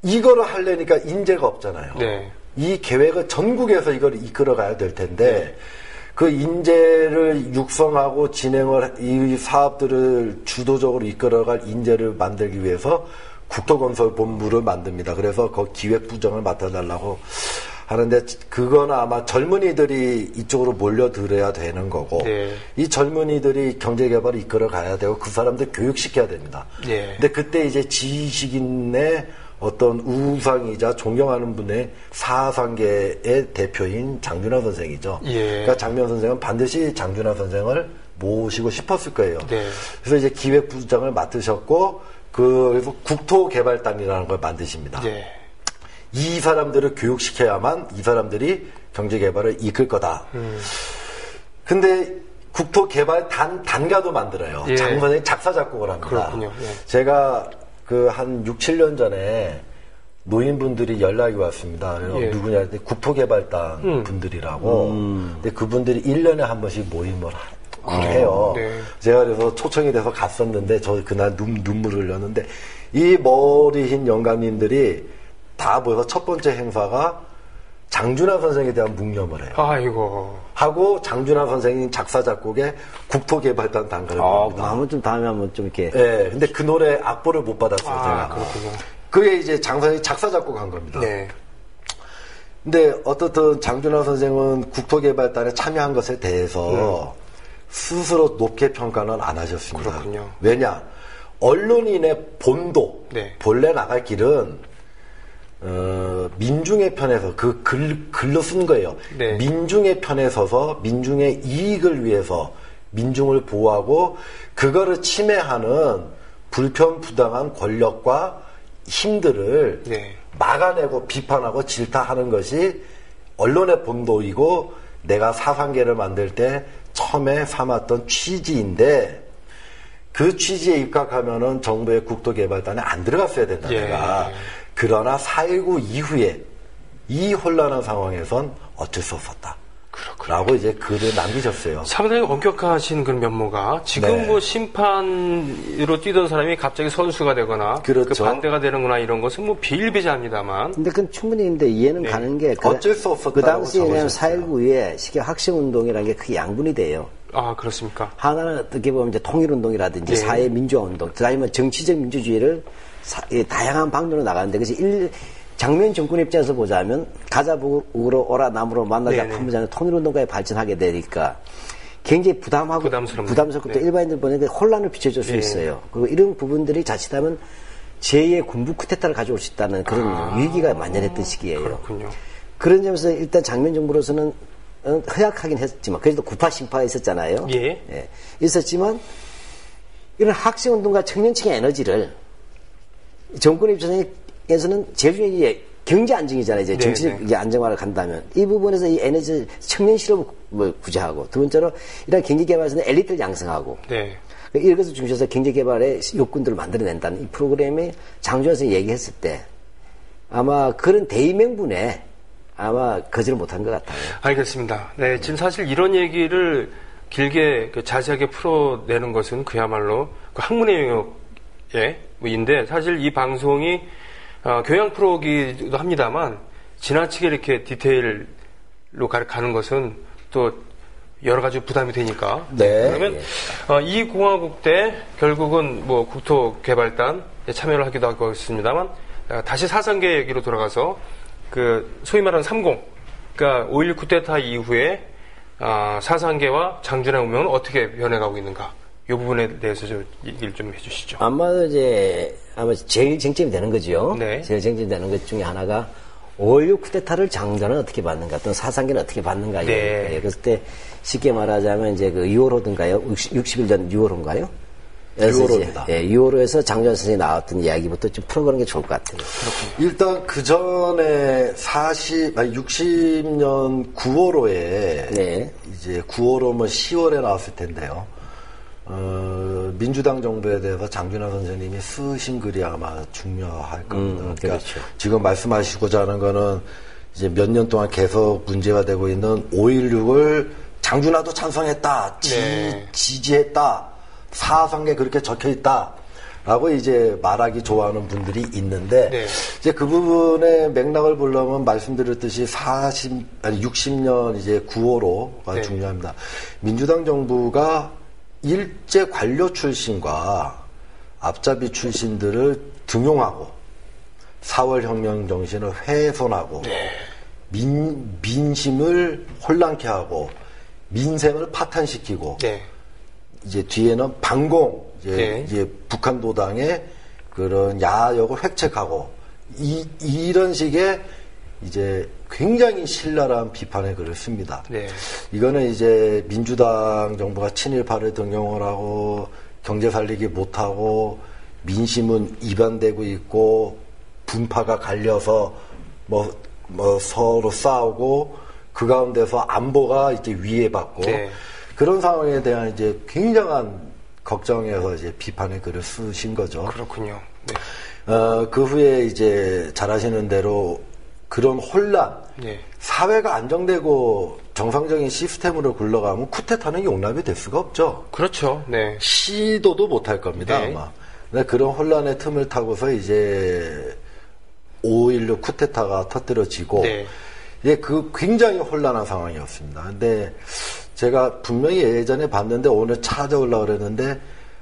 이거를 하려니까 인재가 없잖아요. 네. 이 계획을 전국에서 이걸 이끌어 가야 될 텐데 그 인재를 육성하고 진행을 이 사업들을 주도적으로 이끌어갈 인재를 만들기 위해서 국토건설본부를 만듭니다. 그래서 그 기획부장을 맡아달라고 하는데 그건 아마 젊은이들이 이쪽으로 몰려들어야 되는 거고 네. 이 젊은이들이 경제개발을 이끌어 가야 되고 그 사람들 교육시켜야 됩니다. 네. 근데 그때 이제 지식인의 어떤 우상이자 존경하는 분의 사상계의 대표인 장준하 선생이죠. 예. 그러니까 장면 선생은 반드시 장준하 선생을 모시고 싶었을 거예요. 네. 그래서 이제 기획부장을 맡으셨고 그래서 국토개발단이라는 걸 만드십니다. 네. 이 사람들을 교육시켜야만 이 사람들이 경제개발을 이끌 거다. 근데 국토개발 단가도 만들어요. 예. 장 선생이 작사 작곡을 합니다. 그렇군요. 예. 제가 그 한 6, 7년 전에 노인분들이 연락이 왔습니다. 예. 누구냐 했더니 국토개발단 분들이라고. 근데 그분들이 1년에 한 번씩 모임을 해요. 네. 제가 그래서 초청이 돼서 갔었는데 저 그날 눈물을 흘렸는데 이 머리 흰 영감님들이 다 모여서 첫 번째 행사가 장준하 선생에 대한 묵념을 해요. 아이고. 하고 장준하 선생님 작사 작곡에 국토개발단 단가를 부릅니다. 한번 좀 다음에 한번 좀 이렇게. 네, 근데 그 노래 악보를 못 받았어요, 제가. 그렇군요. 그게 이제 장 선생이 작사 작곡한 겁니다. 네. 근데 어떻든 장준하 선생은 국토개발단에 참여한 것에 대해서 스스로 높게 평가는 안 하셨습니다. 그렇군요. 왜냐? 언론인의 본도, 네. 본래 나갈 길은 민중의 편에 서 그 글로 쓴 거예요. 네. 민중의 편에 서서 민중의 이익을 위해서 민중을 보호하고 그거를 침해하는 불편부당한 권력과 힘들을 네. 막아내고 비판하고 질타하는 것이 언론의 본도이고 내가 사상계를 만들 때 처음에 삼았던 취지인데 그 취지에 입각하면은 정부의 국토개발단에 안 들어갔어야 된다. 예. 내가. 그러나 4.19 이후에 이 혼란한 상황에선 어쩔 수 없었다. 그렇군요. 라고 이제 글을 남기셨어요. 상당히 엄격하신 그런 면모가 지금 네. 뭐 심판으로 뛰던 사람이 갑자기 선수가 되거나 그렇죠. 그 반대가 되는구나 이런 것은 뭐 비일비재합니다만 근데 그건 충분히 근데 이해는 네. 가는 게 어쩔 수 없었다고 그 당시에는 적어줬어요. 4.19 이후에 쉽게 학생운동이라는 게 크게 양분이 돼요. 아 그렇습니까? 하나는 어떻게 보면 이제 통일운동이라든지 네. 사회민주화운동, 그다음에 정치적 민주주의를 다양한 방면으로 나가는데 그래서 장면 정권 입장에서 보자면 가자북으로 오라 남으로 만나자 네네. 판문점에서 통일운동까지 발전하게 되니까 굉장히 부담스럽고 또 네. 일반인들 보는데 혼란을 비춰줄 수 네. 있어요. 그리고 이런 부분들이 자칫하면 제2의 군부 쿠데타를 가져올 수 있다는 그런 위기가 만연했던 시기예요. 그렇군요. 그런 점에서 일단 장면 정부로서는 허약하긴 했지만 그래도 구파 심파가 있었잖아요. 예. 있었지만 이런 학생운동과 청년층의 에너지를 정권 입장에서는 제일 중요한 게 경제 안정이잖아요. 이제 정치적 이제 안정화를 간다면 이 부분에서 이 에너지 청년 실업을 구제하고 두 번째로 이런 경제 개발에서는 엘리트를 양성하고 네. 이것을 중시해서 경제 개발의 욕군들을 만들어낸다는 이 프로그램이 장준하 선생님이 얘기했을 때 아마 그런 대의명분에 아마 거절을 못한 것 같아요. 알겠습니다. 네, 지금 사실 이런 얘기를 길게 자세하게 풀어내는 것은 그야말로 그 학문의 영역의 인데 사실 이 방송이 교양 프로기도 합니다만 지나치게 이렇게 디테일로 가는 것은 또 여러 가지 부담이 되니까. 네. 그러면 이 공화국 때 결국은 뭐 국토개발단 참여를 하기도 하고 있습니다만 다시 사상계 얘기로 돌아가서 그 소위 말하는 30, 그러니까 5.16 쿠데타 이후에 사상계와 장준의 운명은 어떻게 변해가고 있는가? 이 부분에 대해서 좀 얘기를 좀 해주시죠. 아마 제일 쟁점이 되는 거죠. 네. 제일 쟁점이 되는 것 중에 하나가 5.16 쿠데타를 장전은 어떻게 받는가, 또는 사상계는 어떻게 받는가. 네. 그랬을 때 쉽게 말하자면 이제 그 6월호든가요? 60일 전 6월호인가요? 6월호입니다. 6월호에서 장전 선생님이 나왔던 이야기부터 좀 풀어가는 게 좋을 것 같아요. 그렇군요. 일단 그 전에 60년 9월호에 네. 이제 9월호면 10월에 나왔을 텐데요. 민주당 정부에 대해서 장준하 선생님이 쓰신 글이 아마 중요할 겁니다. 그러니까 그렇죠. 지금 말씀하시고자 하는 거는 이제 몇 년 동안 계속 문제가 되고 있는 5.16을 장준하도 찬성했다, 네. 지지했다, 사상에 그렇게 적혀 있다. 라고 이제 말하기 좋아하는 분들이 있는데, 네. 이제 그 부분의 맥락을 보려면 말씀드렸듯이 60년 이제 9월호가 네. 중요합니다. 민주당 정부가 일제 관료 출신과 앞잡이 출신들을 등용하고 4월 혁명 정신을 훼손하고 네. 민심을 혼란케 하고 민생을 파탄시키고 네. 이제 뒤에는 반공 네. 이제 북한 도당의 그런 야욕을 획책하고 이런 식의 이제 굉장히 신랄한 비판의 글을 씁니다. 네. 이거는 이제 민주당 정부가 친일파를 등용을 하고 경제 살리기 못하고 민심은 이반되고 있고 분파가 갈려서 뭐 서로 싸우고 그 가운데서 안보가 이제 위해받고 네. 그런 상황에 대한 이제 굉장한 걱정에서 이제 비판의 글을 쓰신 거죠. 그렇군요. 네. 그 후에 이제 잘 아시는 대로 그런 혼란, 네. 사회가 안정되고 정상적인 시스템으로 굴러가면 쿠데타는 용납이 될 수가 없죠. 그렇죠. 네. 시도도 못할 겁니다, 네. 아마. 근데 그런 혼란의 틈을 타고서 이제 5.16 쿠데타가 터뜨려지고, 네. 예, 그 굉장히 혼란한 상황이었습니다. 근데 제가 분명히 예전에 봤는데 오늘 찾아오려고 그랬는데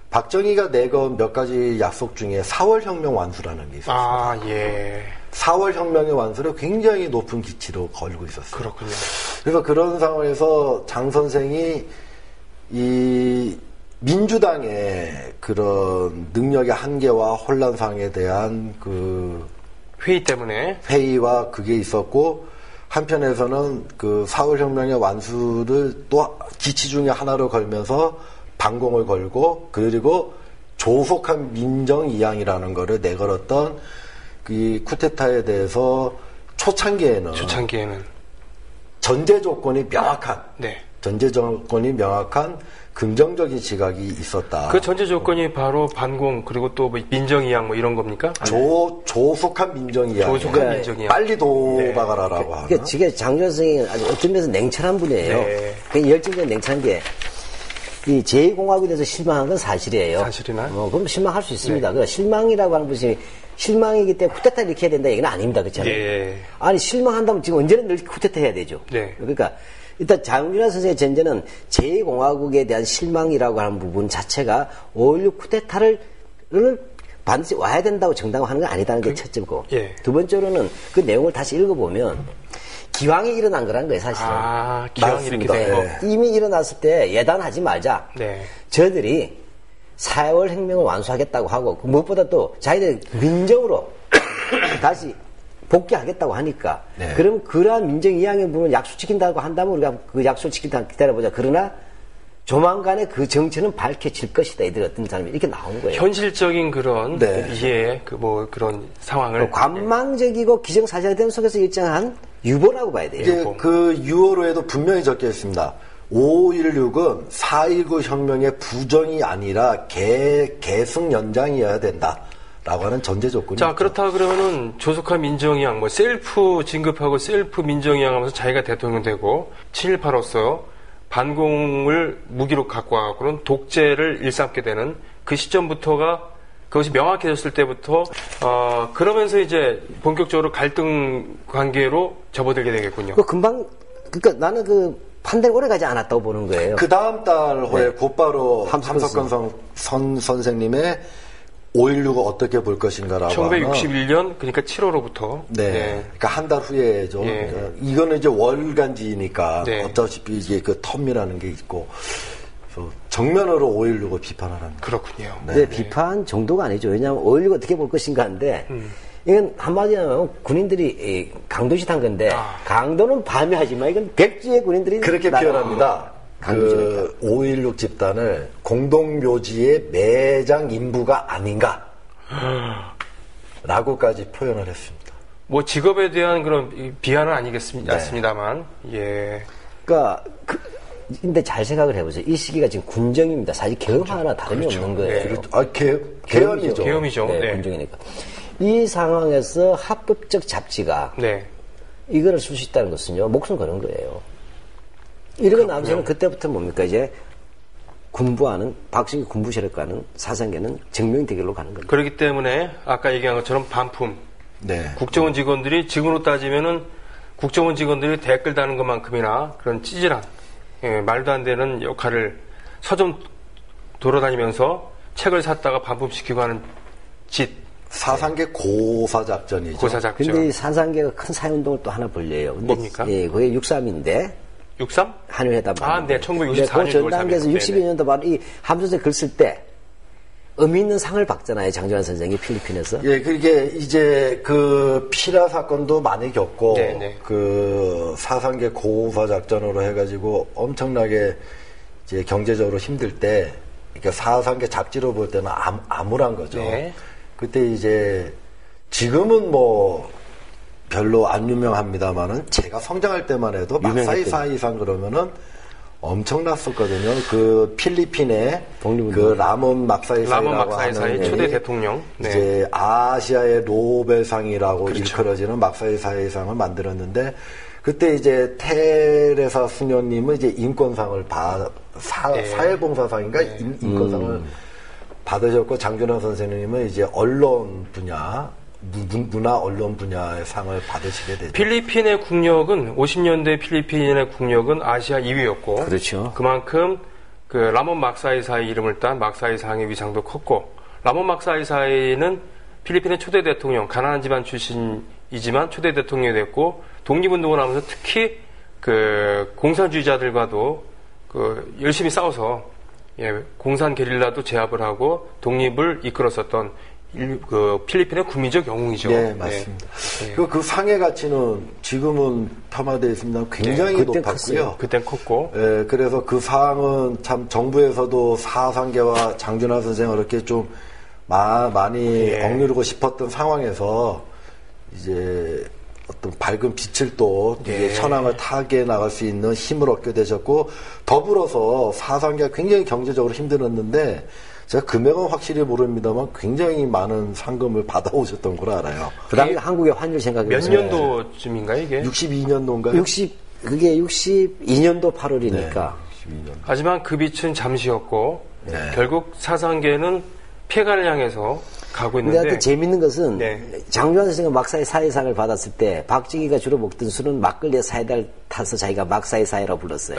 박정희가 내건 몇 가지 약속 중에 4월 혁명 완수라는 게 있었습니다. 아, 예. 4월 혁명의 완수를 굉장히 높은 기치로 걸고 있었어요. 그렇군요. 그래서 그런 상황에서 장 선생이 이 민주당의 그런 능력의 한계와 혼란 상황에 대한 그 회의 때문에. 회의와 그게 있었고 한편에서는 그 4월 혁명의 완수를 또 기치 중에 하나로 걸면서 반공을 걸고 그리고 조속한 민정 이양이라는 거를 내걸었던 이 쿠데타에 대해서 초창기에는 전제 조건이 명확한 네. 긍정적인 시각이 있었다. 그 전제 조건이 바로 반공 그리고 또 뭐 민정이양 뭐 이런 겁니까? 조속한 민정이양. 조속한 민정이양. 빨리 돌아가라라고 하는. 그러니까 지금 장준 선생이 아주 어떤 면에서 냉철한 분이에요. 네. 그 열정적인 냉철한 게 이 제2공화국에 대해서 실망한 건 사실이에요. 사실이나? 그럼 실망할 수 있습니다. 네. 그 실망이라고 하는 것이 실망이기 때문에 쿠데타 이렇게 해야 된다 얘기는 아닙니다. 그렇잖아요. 예. 아니 실망한다면 지금 언제는 늘 쿠데타 해야 되죠. 네. 그러니까 일단 장준하 선생의 전제는 제2공화국에 대한 실망이라고 하는 부분 자체가 5.16 쿠데타를 반드시 와야 된다고 정당화하는 건 아니다는 게 첫째고 예. 두 번째로는 그 내용을 다시 읽어보면 기왕에 일어난 거란 거예요, 사실은. 아, 기왕이 이렇게 맞습니다. 된 거. 네. 이미 일어났을 때 예단하지 말자. 네. 저들이 4월 혁명을 완수하겠다고 하고 무엇보다 또 자기들 민정으로 다시 복귀하겠다고 하니까 네. 그러면 그러한 민정 이양의 부분을 약속 지킨다고 한다면 우리가 그 약속 지킨다 기다려보자. 그러나 조만간에 그 정체는 밝혀질 것이다. 이들 어떤 사람이 이렇게 나온 거예요. 현실적인 그런 네. 이해, 그런 상황을 관망적이고 기정사실화된 속에서 일정한 유보라고 봐야 돼요. 이제 그 6월호에도 분명히 적혀 있습니다. 5.16은 4.19 혁명의 부정이 아니라 계승 연장이어야 된다라고 하는 전제 조건이 자, 있죠. 그렇다 그러면은 조속한 민정이양, 뭐 셀프 진급하고 셀프 민정이양 하면서 자기가 대통령 되고 친일파로서 반공을 무기로 갖고 와갖고는 독재를 일삼게 되는 그 시점부터가 그것이 명확해졌을 때부터 그러면서 이제 본격적으로 갈등 관계로 접어들게 되겠군요. 그러니까 나는 그 판단이 오래 가지 않았다고 보는 거예요. 그 다음 달 호에 네. 곧바로 함석근 선생님의 5.16을 어떻게 볼 것인가라고 1961년 그러니까 7월로부터 네. 그러니까 한 달 후에죠. 예. 이거는 이제 월간지니까 네. 어차피 이제 그 텀이라는 게 있고 그래서 정면으로 5.16을 비판하는. 그렇군요. 근데 비판 정도가 아니죠. 왜냐하면 5.16을 어떻게 볼 것인가 한데 이건 한마디로 하면 군인들이 강도짓한 건데 강도는 밤에 하지만 이건 백지의 군인들이 그렇게 표현합니다. 그 5.16 집단을 공동묘지의 매장 인부가 아닌가 라고까지 표현을 했습니다. 뭐 직업에 대한 그런 비하는 아니겠습니다만 예. 그러니까 근데 잘 생각을 해보세요. 이 시기가 지금 군정입니다. 사실 개헌하나 다름이 없는 거예요. 개헌이죠. 개헌이죠. 네, 네. 군정이니까. 이 상황에서 합법적 잡지가 네. 이거를 쓸 수 있다는 것은요, 목숨 거는 거예요. 이러고 나면서는 그때부터 뭡니까, 이제 군부하는, 박정희 군부 세력과는 사상계는 정면 대결로 가는 겁니다. 그렇기 때문에 아까 얘기한 것처럼 반품. 네. 국정원 직원들이 지금으로 따지면은 국정원 직원들이 댓글 다는 것만큼이나 그런 찌질한 말도 안 되는 역할을 서점 돌아다니면서 책을 샀다가 반품시키고 하는 짓. 사상계 고사작전이죠. 고사작전. 근데 이 사상계가 큰 사회운동을 또 하나 벌려요. 뭡니까? 예, 그게 63인데. 63? 한일회담. 네, 1964년 그 전당대에서 62년도 바로 이 함선에 글 쓸 때 의미 있는 상을 받잖아요. 장준환 선생이 필리핀에서. 예, 그게 이제 그 피라 사건도 많이 겪고 네네. 그 사상계 고사작전으로 해가지고 엄청나게 이제 경제적으로 힘들 때 그러니까 사상계 잡지로 볼 때는 암울한 거죠. 네. 그때 이제 지금은 뭐 별로 안 유명합니다만은 제가 성장할 때만 해도 막사이 사이상 그러면은 엄청났었거든요. 그 필리핀의 그 라몬 막사이사이라고 하는 초대 대통령. 네. 이제 아시아의 노벨상이라고 일컬어지는 막사이사이상을 만들었는데 그때 이제 테레사 수녀님은 이제 인권상을 사회봉사상인가 인권상을 받으셨고 장준환 선생님은 이제 언론 분야 문화 언론 분야의 상을 받으시게 되죠. 필리핀의 국력은 50년대 필리핀의 국력은 아시아 2위였고 그렇죠. 그만큼 그 라몬 막사이사이 이름을 딴 막사이상의 위상도 컸고 라몬 막사이사이는 필리핀의 초대 대통령 가난한 집안 출신이지만 초대 대통령이 됐고 독립운동을 하면서 특히 그 공산주의자들과도 그 열심히 싸워서 공산 게릴라도 제압을 하고 독립을 이끌었었던 그 필리핀의 국민적 영웅이죠. 네, 맞습니다. 그 상의 가치는 지금은 폄하되어 있습니다. 굉장히 높았고요. 그땐 컸고. 예, 그래서 그 상은 참 정부에서도 사상계와 장준환 선생을 이렇게 좀 많이 억누르고 싶었던 상황에서 이제 어떤 밝은 빛을 또 현황을 타게 나갈 수 있는 힘을 얻게 되셨고 더불어서 사상계가 굉장히 경제적으로 힘들었는데 제가 금액은 확실히 모릅니다만 굉장히 많은 상금을 받아오셨던 걸로 알아요. 그 다음에 한국의 환율 생각해보세요. 몇 년도쯤인가 이게? 62년도인가요? 그게 62년도 8월이니까. 네, 62년도. 하지만 그 빛은 잠시였고 결국 사상계는 폐가를 향해서 가고 있는데. 근데 하여튼 재밌는 것은 장준환 선생은 막사의 사회상을 받았을 때 박정희가 주로 먹던 술은 막걸리에 사이다를 타서 자기가 막사의 사회라고 불렀어요.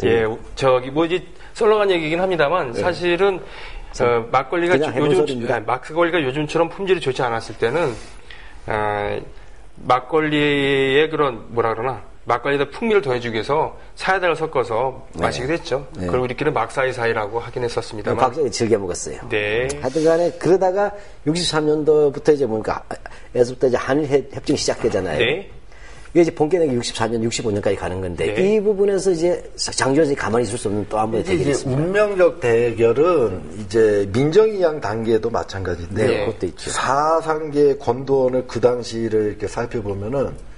예, 저기 뭐지 썰렁한 얘기긴 합니다만 사실은 막걸리가 요즘처럼 품질이 좋지 않았을 때는 막걸리의 그런 뭐라 그러나 막걸리에다 풍미를 더해주기 위해서 사이다를 섞어서 마시게 됐죠. 그걸 우리끼리 막사이사이라고 하긴 했었습니다만. 박정희 즐겨 먹었어요. 네. 하여튼간에 그러다가 63년도부터 이제 뭔가 에서부터 이제 한일 협정이 시작되잖아요. 네. 이게 이제 본격적인 64년, 65년까지 가는 건데 이 부분에서 이제 장준환이 가만히 있을 수 없는 또 한 번의 대결이 있습니다. 운명적 대결은 이제 민정이양 단계도 마찬가지인데요. 그것도 있죠. 사상계 권도원을 그 당시를 이렇게 살펴보면은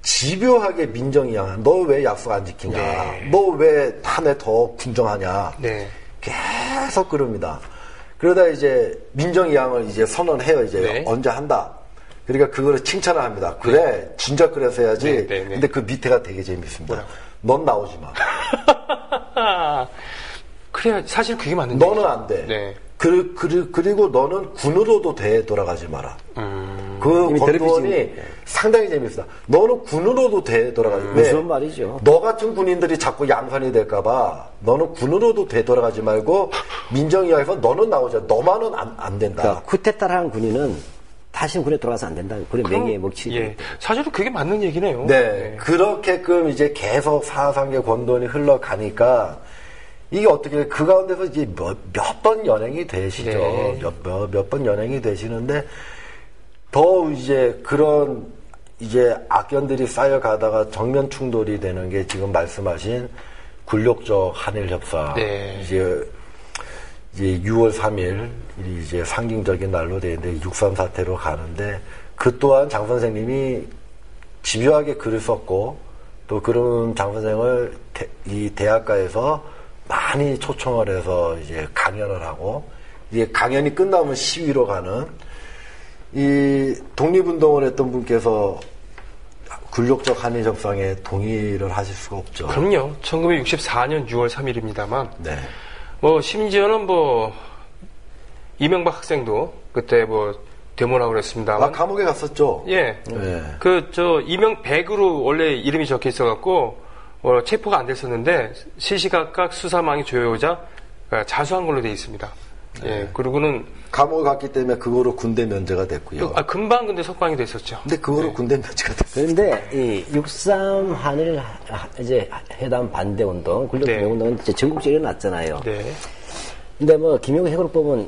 집요하게 민정이양, 너 왜 약속 안 지키냐, 너 왜 한 해 더 군정하냐, 계속 그럽니다. 그러다 이제 민정이양을 이제 선언해요. 이제 언제 한다. 그러니까 그거를 칭찬을 합니다. 그래, 진짜 그래서 해야지. 근데 그 밑에가 되게 재밌습니다. 넌 나오지 마. 그래, 사실 그게 맞는 너는 안 돼. 그리고 너는 군으로도 되돌아가지 마라. 그 이미 권고안이 상당히 재밌어. 너는 군으로도 되돌아가지 마라. 무슨 말이죠? 너 같은 군인들이 자꾸 양산이 될까봐 너는 군으로도 되돌아가지 말고 민정이하에서 너는 나오자. 너만은 안 된다. 그러니까 쿠데타를 한 군인은 다시 군에 돌아가서 안 된다. 그런 명예의 먹칠이. 예. 사실은 그게 맞는 얘기네요. 네. 그렇게끔 이제 계속 사상계 권돈이 흘러가니까 이게 어떻게 그 가운데서 이제 몇 번 연행이 되시죠. 네. 몇 번 연행이 되시는데 더 이제 그런 이제 악견들이 쌓여가다가 정면 충돌이 되는 게 지금 말씀하신 굴욕적 한일 협상. 네. 이제 6월 3일 이제 상징적인 날로 되는데 6.3 사태로 가는데 그 또한 장 선생님이 집요하게 글을 썼고 또 그런 장 선생을 이 대학가에서 많이 초청을 해서 이제 강연을 하고 이제 강연이 끝나면 시위로 가는 이 독립운동을 했던 분께서 굴욕적 한일 협상에 동의를 하실 수가 없죠. 그럼요. 1964년 6월 3일입니다만 네. 뭐 심지어는 뭐 이명박 학생도 그때 뭐 데모라고 그랬습니다만 감옥에 갔었죠. 예. 네. 이명백으로 원래 이름이 적혀 있어갖고 체포가 안 됐었는데 시시각각 수사망이 조여오자 자수한 걸로 돼 있습니다. 네. 예. 그리고는 감옥에 갔기 때문에 그거로 군대 면제가 됐고요. 금방 근데 석방이 됐었죠. 근데 그거로 네. 군대 면제가 됐어요. 그런데 이 6.3 한일 이제 회담 반대 운동, 굴욕 네. 운동은 이제 전국적으로 일어났잖아요. 네. 근데 뭐 김형욱 회고록 보면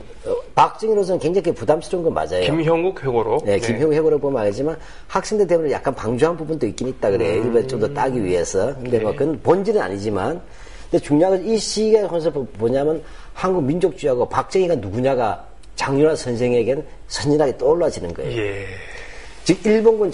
박정희로서는 굉장히 부담스러운 건 맞아요. 김형욱 회고록. 네, 김형욱 회고록 보면 알지만 학생들 때문에 약간 방조한 부분도 있긴 있다 그래. 일부러 좀 더 따기 위해서. 근데 뭐 그건 본질은 아니지만, 근데 중요한 건 이 시기에 관해서 뭐냐면 한국 민족주의하고 박정희가 누구냐가 장윤화 선생에겐 선진하게 떠올라지는 거예요. 예. 즉 일본군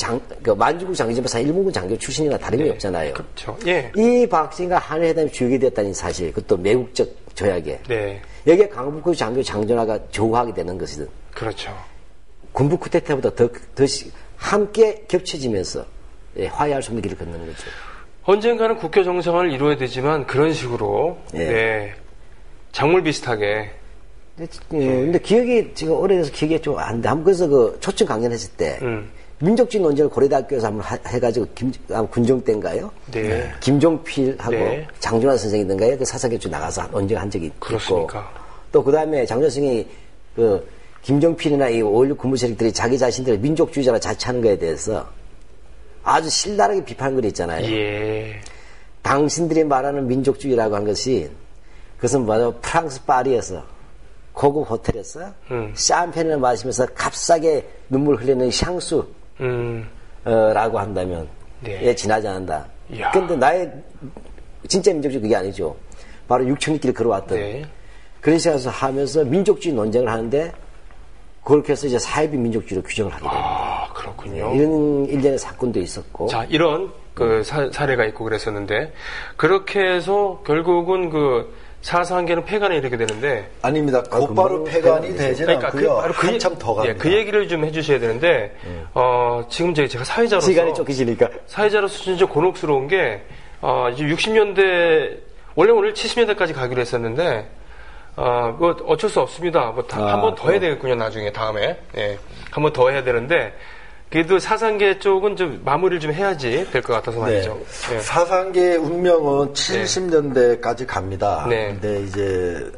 만주국 장교지만 사실 일본군 장교 출신이나 다름이 없잖아요. 그렇죠. 예. 이 박정희가 한일회담에 주역이 됐다는 사실, 그것도 매국적 조약에. 네. 여기에 강북구 장교 장전하가 조우하게 되는 것이든. 그렇죠. 군부 쿠데타보다 더 함께 겹쳐지면서 화해할 수 없는 길을 걷는 거죠. 언젠가는 국교 정상화를 이루어야 되지만 그런 식으로 네. 작물 비슷하게. 근데 기억이 지금 오래돼서 기억이 좀 안 돼. 한번 그래서 그 초청 강연했을 때 민족주의 논쟁을 고려대학교에서 한번 해가지고 군정 때인가요? 네. 김종필하고 네. 장준환 선생이든가요? 그 사사교주 나가서 논쟁 한 적이 있고. 그렇습니까? 또 그 다음에 장준환 선생이 그 김종필이나 이 5.16 군부 세력들이 자기 자신들을 민족주의자라 자처하는 거에 대해서 아주 신랄하게 비판한 거 있잖아요. 예. 당신들이 말하는 민족주의라고 한 것이 그것은 바로 프랑스 파리에서 고급 호텔에서 샴페인을 마시면서 값싸게 눈물 흘리는 향수 라고 한다면 네. 지나지 않는다. 이야. 근데 나의 진짜 민족주의 그게 아니죠. 바로 6,000리 길을 걸어왔던 네. 그런 식으로 하면서 민족주의 논쟁을 하는데 그렇게 해서 이제 사회비 민족주의로 규정을 하게 됩니다. 아, 그렇군요. 이런 일련의 사건도 있었고. 자, 이런 사례가 있고 그랬었는데 그렇게 해서 결국은 사상계는 폐간에 이르게 되는데 아닙니다. 곧바로 폐간이 되지는 않고요. 한참 더 갑니다. 그 얘기를 좀 해주셔야 되는데 지금 제가 사회자로서 시간이 쫓기시니까 사회자로서 진짜 곤혹스러운 게 이제 60년대 원래 오늘 70년대까지 가기로 했었는데 그거 어쩔 수 없습니다. 한 번 더 해야 되겠군요. 나중에 다음에 한 번 더 해야 되는데 그래도 사상계 쪽은 좀 마무리를 좀 해야지 될 것 같아서 말이죠. 네. 사상계의 운명은 70년대까지 갑니다. 네. 근데 이제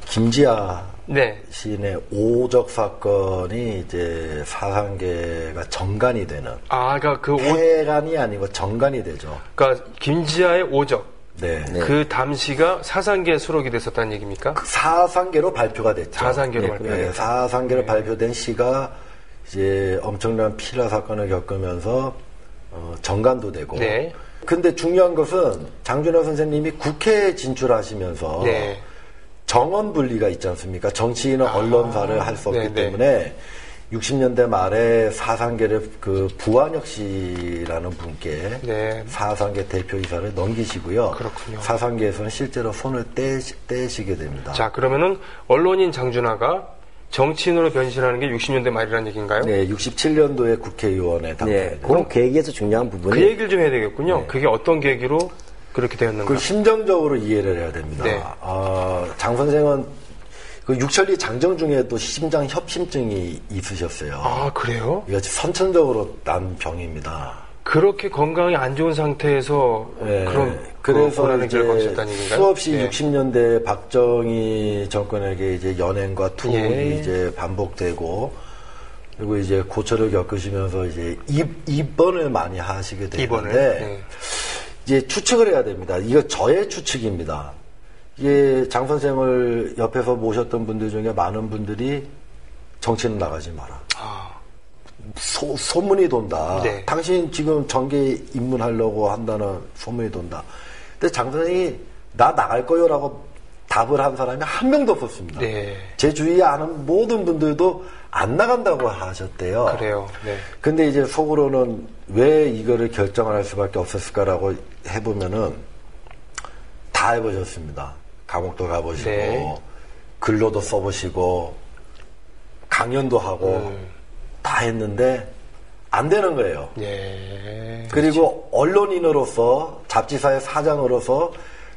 김지아 네. 시인의 오적 사건이 이제 사상계가 정간이 되는. 그러니까 폐간이 아니고 정간이 되죠. 그러니까 김지아의 오적. 네. 그 담시가 사상계에 수록이 됐었다는 얘기입니까? 사상계로 발표가 됐죠. 사상계로 발표가 됐죠. 사상계로 발표된 시가 이제 엄청난 피라 사건을 겪으면서 정간도 되고. 네. 근데 중요한 것은 장준환 선생님이 국회에 진출하시면서 네. 정원 분리가 있지 않습니까? 정치인은 언론사를 할 수 없기 네네. 때문에 60년대 말에 사상계를 부한혁 씨라는 분께 네. 사상계 대표이사를 넘기시고요. 그렇군요. 사상계에서는 실제로 손을 떼시게 됩니다. 자, 그러면은 언론인 장준하가 정치인으로 변신하는 게 60년대 말이라는 얘기인가요? 네, 67년도에 국회의원에 당선이 네, 그런 계기에서 중요한 부분이 그 얘기를 좀 해야 되겠군요. 네. 그게 어떤 계기로 그렇게 되었는가? 그 심정적으로 이해를 해야 됩니다. 네. 장 선생은 그 육천리 장정 중에도 심장 협심증이 있으셨어요. 아, 그래요? 이거 선천적으로 난 병입니다. 그렇게 건강이 안 좋은 상태에서 네. 그래서 그래서 이제 거쳤다는 얘기인가요? 수없이 네. 60년대 박정희 정권에게 이제 연행과 투옥이 예. 이제 반복되고 그리고 이제 고초를 겪으시면서 이제 입원을 많이 하시게 입원을. 되는데 네. 이제 추측을 해야 됩니다. 이거 저의 추측입니다. 이게 장 선생을 옆에서 모셨던 분들 중에 많은 분들이 정치는 나가지 마라. 아, 소문이 돈다. 네. 당신 지금 정계 입문하려고 한다는 소문이 돈다. 근데 장 선생이 나 나갈 거요라고 답을 한 사람이 한 명도 없었습니다. 네. 제 주위에 아는 모든 분들도 안 나간다고 하셨대요. 그래요. 네. 근데 이제 속으로는 왜 이거를 결정을 할 수밖에 없었을까라고 해보면은 다 해보셨습니다. 감옥도 가보시고, 네. 글로도 써보시고, 강연도 하고, 다 했는데, 안 되는 거예요. 예. 그리고 언론인으로서, 잡지사의 사장으로서,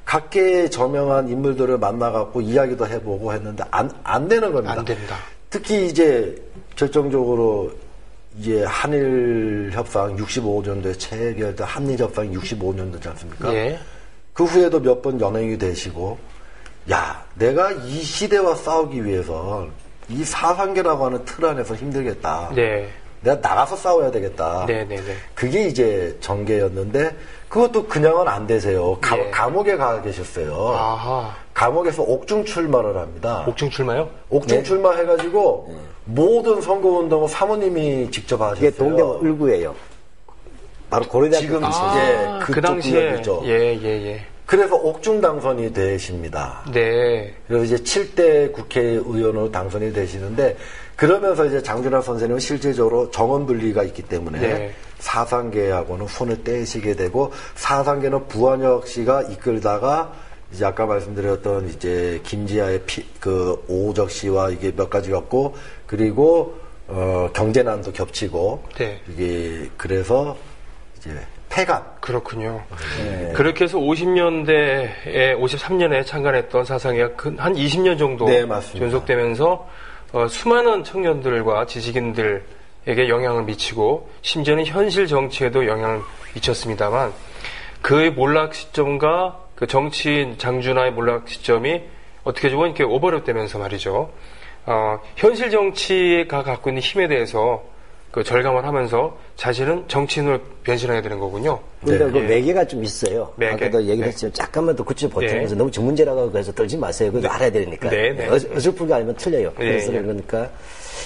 각계의 저명한 인물들을 만나갖고 이야기도 해보고 했는데, 안 되는 겁니다. 안 된다. 특히 이제, 결정적으로, 이제 한일 협상 65년도에 체결된 한일 협상 65년도지 않습니까? 예. 그 후에도 몇 번 연행이 되시고, 야, 내가 이 시대와 싸우기 위해서 이 사상계라고 하는 틀 안에서 힘들겠다. 네. 내가 나가서 싸워야 되겠다. 네네네. 그게 이제 전개였는데, 그것도 그냥은 안 되세요. 예. 감옥에 가 계셨어요. 아하. 감옥에서 옥중 출마를 합니다. 옥중 출마요? 옥중 출마해가지고 모든 선거운동을 사모님이 직접 하셨어요. 이게 동대문 을구예요. 바로 고려대학교. 지금 근처에. 이제 그 당시에 구역이죠. 예. 그래서 옥중 당선이 되십니다. 네. 그래서 이제 7대 국회의원으로 당선이 되시는데, 그러면서 이제 장준하 선생님은 실제적으로 정원 분리가 있기 때문에 네. 사상계하고는 손을 떼시게 되고, 사상계는 부완혁 씨가 이끌다가 이제 아까 말씀드렸던 이제 김지아의 오우적 씨와 이게 몇 가지였고, 그리고 경제난도 겹치고, 네. 이게 그래서 이제 폐간. 그렇군요. 네. 그렇게 해서 50년대에 53년에 창간했던 사상회가 한 20년 정도 네, 맞습니다. 존속되면서 수많은 청년들과 지식인들에게 영향을 미치고 심지어는 현실 정치에도 영향을 미쳤습니다만 그의 몰락 시점과 그 정치인 장준하의 몰락 시점이 어떻게 보면 이렇게 오버랩되면서 말이죠. 현실 정치가 갖고 있는 힘에 대해서 그 절감을 하면서 자신은 정치인으로 변신하게 되는 거군요. 근데 네. 그 매개가 좀 있어요. 매개. 아까도 얘기를 네. 했지만 잠깐만 더 구체 보충해서 네. 너무 전문제라고 해서 떨지 마세요. 그거 알아야 되니까. 네. 어설프게 알면 틀려요. 네. 그래서 그러니까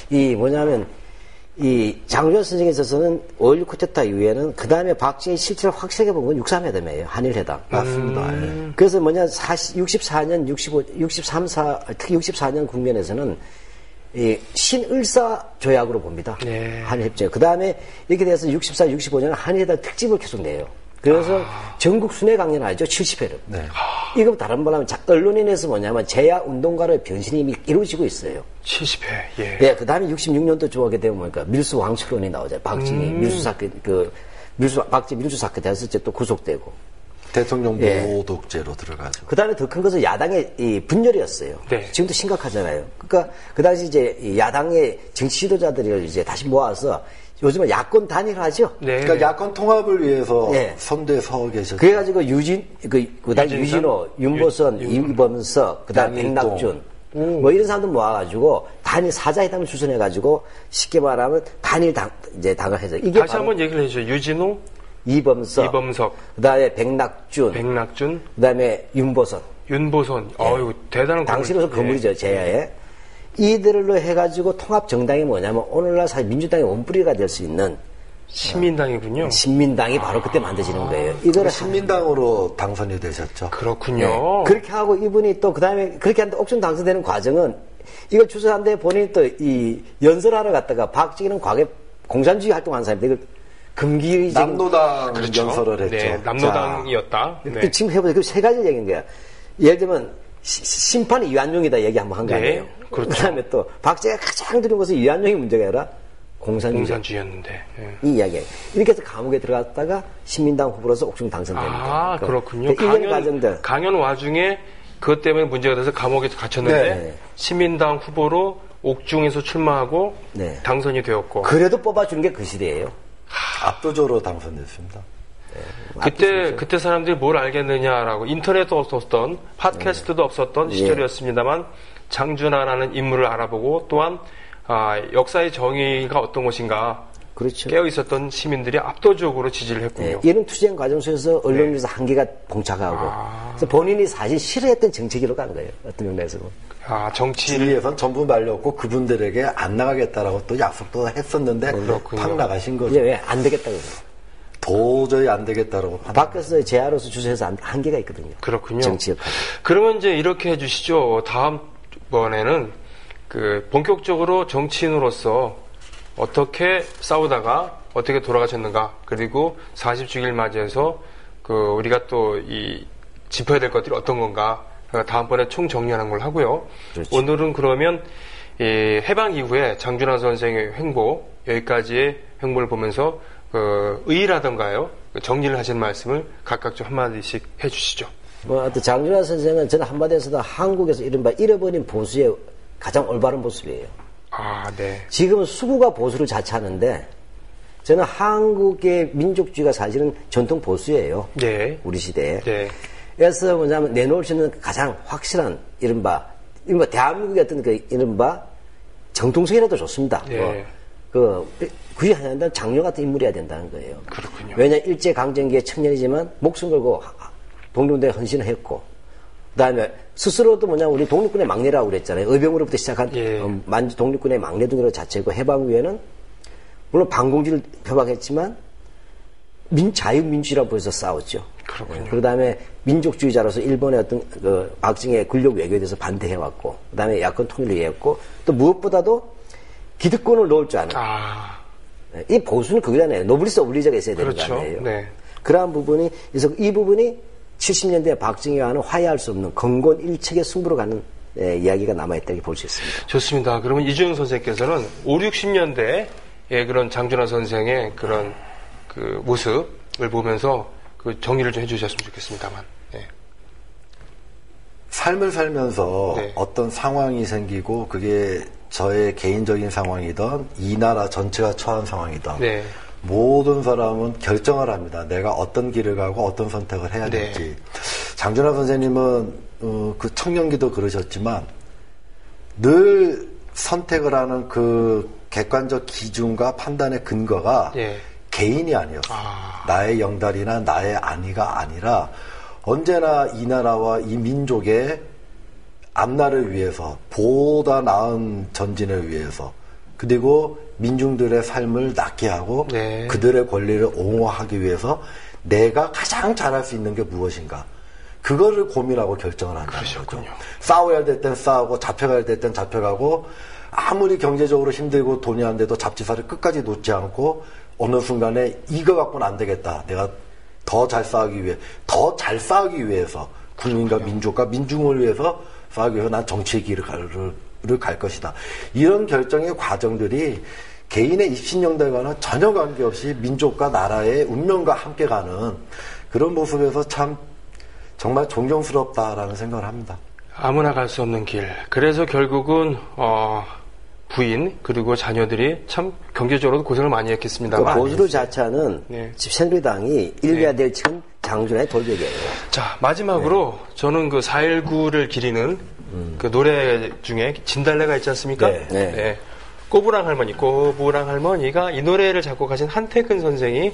이 뭐냐면 이 장준하 선생에 있어서는 5.16 쿠데타 이후에는 그 다음에 박정희 실체를 확실하게 본 건 6.3회담이에요. 한일회담. 맞습니다. 그래서 뭐냐 64년, 65, 63, 4, 특히 64년 국면에서는 이 신을사 조약으로 봅니다. 네. 한일협정. 그 다음에 이렇게 돼서 64, 65년 한일회담 특집을 계속 내요. 그래서 전국 순회 강연 하죠. 70회를. 네. 이거 다른 말로 하면 언론인에서 뭐냐면 제야 운동가로의 변신이 이미 이루어지고 있어요. 70회. 예. 예, 그 다음에 66년도 조하게 되면 뭐니까 밀수 왕초론이 나오잖아요. 박정희 밀수 사건, 박정희 밀수 사건 됐을 때 또 구속되고. 대통령 예. 모독죄로 들어가죠. 그 다음에 더 큰 것은 야당의 이 분열이었어요. 네. 지금도 심각하잖아요. 그러니까 그 당시 이제 이 야당의 정치 지도자들을 이제 다시 모아서 요즘은 야권 단일화죠. 네. 그러니까 야권 통합을 위해서 예. 선대에 서 계셨죠. 그래가지고 그다음에 유진선? 유진호, 윤보선, 이범석, 그다음 양일동. 백낙준, 뭐 이런 사람들 모아가지고 단일 사자회담을 주선해가지고 쉽게 말하면 단일 당을 해서 이게 다시 바로 한번 얘기를 해주죠. 유진호, 이범석, 그다음에 백낙준, 그다음에 윤보선. 윤보선. 어유 대단한 당시로서 건물. 거물이죠, 제야에. 이들로 해가지고 통합 정당이 뭐냐면 오늘날 사실 민주당의 원뿌리가 될 수 있는 신민당이군요. 신민당이 바로 그때 만들어지는 거예요. 이거를 신민당으로 당선이 되셨죠. 그렇군요. 그렇게 하고 이분이 또 그다음에 그렇게 하는데 옥중 당선되는 과정은 이걸 주선한데 본인이 또 이 연설하러 갔다가 박정희는 과거에 공산주의 활동한 사람인데 이걸 금기적인 남노당 그렇죠. 연설을 했죠. 네, 남노당이었다. 네. 지금 해보세요. 그 세 가지 얘기인 거야. 예를 들면 심판이 유한용이다 얘기 한번 한 거 네, 아니에요. 그렇죠. 그다음에 또 박정희가 가장 두려운 것은 유한용이 문제가 아니라 공산주의였는데. 예. 이 이야기예요. 이렇게 해서 감옥에 들어갔다가 신민당 후보로서 옥중 당선됩니다. 아, 그렇군요. 강연 와중에 그것 때문에 문제가 돼서 감옥에 갇혔는데 네. 신민당 후보로 옥중에서 출마하고 네. 당선이 되었고. 그래도 뽑아주는 게 그 시대예요. 압도적으로 당선됐습니다. 그때 사람들이 뭘 알겠느냐라고 인터넷도 없었던 팟캐스트도 없었던 시절이었습니다만 장준하라는 인물을 알아보고 또한 역사의 정의가 어떤 것인가 그렇죠. 깨어 있었던 시민들이 압도적으로 지지를 했군요. 이런 투쟁 과정 속에서 언론에서 한계가 봉착하고 그래서 본인이 사실 싫어했던 정책으로 간 거예요. 어떤 면에서는. 정치를 지휘에선 전부 말렸고 그분들에게 안 나가겠다라고 또 약속도 했었는데 팍 나가신 거죠. 왜 안 되겠다고. 도저히 안 되겠다라고. 밖에서 제아로서 주소해서 한계가 있거든요. 그렇군요. 정치 역할. 그러면 이제 이렇게 해주시죠. 다음번에는 본격적으로 정치인으로서 어떻게 싸우다가 어떻게 돌아가셨는가, 그리고 40주기를 맞이해서 우리가 또 짚어야 될 것들이 어떤 건가, 다음번에 총정리하는 걸 하고요. 그렇죠. 오늘은 그러면 해방 이후에 장준하 선생의 횡보, 여기까지의 횡보를 보면서 의의라던가요, 정리를 하신 말씀을 각각 좀 한마디씩 해주시죠. 하여튼 장준하 선생은 저는 한마디에서도 한국에서 이른바 잃어버린 보수의 가장 올바른 모습이에요. 네. 지금은 수구가 보수를 자처하는데 저는 한국의 민족주의가 사실은 전통 보수예요. 네. 우리 시대에. 네. 그래서 뭐냐면 내놓을 수 있는 가장 확실한 이른바 대한민국의 어떤 이른바 정통성이라도 좋습니다. 네. 굳이 하냐면 장녀 같은 인물이어야 된다는 거예요. 그렇군요. 왜냐 일제강점기의 청년이지만 목숨 걸고 독립운동에 헌신을 했고 그다음에 스스로도 우리 독립군의 막내라고 그랬잖아요. 의병으로부터 시작한 만주 독립군의 막내 중으로 자체고 해방 후에는 물론 반공주를 표방했지만 자유민주라고 해서 싸웠죠. 그렇군요. 그다음에 민족주의자로서 일본의 어떤 박정희의 권력 외교에 대해서 반대해왔고 그다음에 야권 통일을 이해했고 또 무엇보다도 기득권을 놓을 줄 아는. 이 보수는 그거잖아요. 노블리스 오블리저가 있어야 되는 그렇죠. 거 아니에요. 네. 그러한 부분이 그래서 이 부분이 70년대 박정희와는 화해할 수 없는 건곤 일척의 승부로 가는 이야기가 남아있다고 볼 수 있습니다. 좋습니다. 그러면 이주영 선생께서는 5, 60년대의 그런 장준하 선생의 그런 모습을 보면서 정리를 좀 해주셨으면 좋겠습니다만. 네. 삶을 살면서 네. 어떤 상황이 생기고 그게 저의 개인적인 상황이든 이 나라 전체가 처한 상황이든 네. 모든 사람은 결정을 합니다. 내가 어떤 길을 가고 어떤 선택을 해야 될지. 네. 장준하 선생님은 그 청년기도 그러셨지만 늘 선택을 하는 그 객관적 기준과 판단의 근거가 개인이 아니었어요. 나의 영달이나 나의 안위가 아니라 언제나 이 나라와 이 민족의 앞날을 위해서, 보다 나은 전진을 위해서, 그리고 민중들의 삶을 낫게 하고 그들의 권리를 옹호하기 위해서 내가 가장 잘할 수 있는 게 무엇인가, 그거를 고민하고 결정을 한다는 거죠. 싸워야 될 땐 싸우고 잡혀가야 될 땐 잡혀가고 아무리 경제적으로 힘들고 돈이 안 돼도 잡지사를 끝까지 놓지 않고 어느 순간에 이거 갖고는 안 되겠다, 내가 더 잘 싸우기 위해서 국민과 민족과 민중을 위해서 싸우기 위해서 난 정치의 길을 갈 것이다. 이런 결정의 과정들이 개인의 입신영달과는 전혀 관계없이 민족과 나라의 운명과 함께 가는 그런 모습에서 참 정말 존경스럽다라는 생각을 합니다. 아무나 갈 수 없는 길. 그래서 결국은 부인 그리고 자녀들이 참 경제적으로도 고생을 많이 했겠습니다만 보수를 자처하는 새누리당이 일가야 될 천 장준하의 돌격이에요. 자, 마지막으로 저는 4.19를 기리는 그 노래 중에 진달래가 있지 않습니까? 네. 꼬부랑 할머니가 이 노래를 작곡하신 한태근 선생이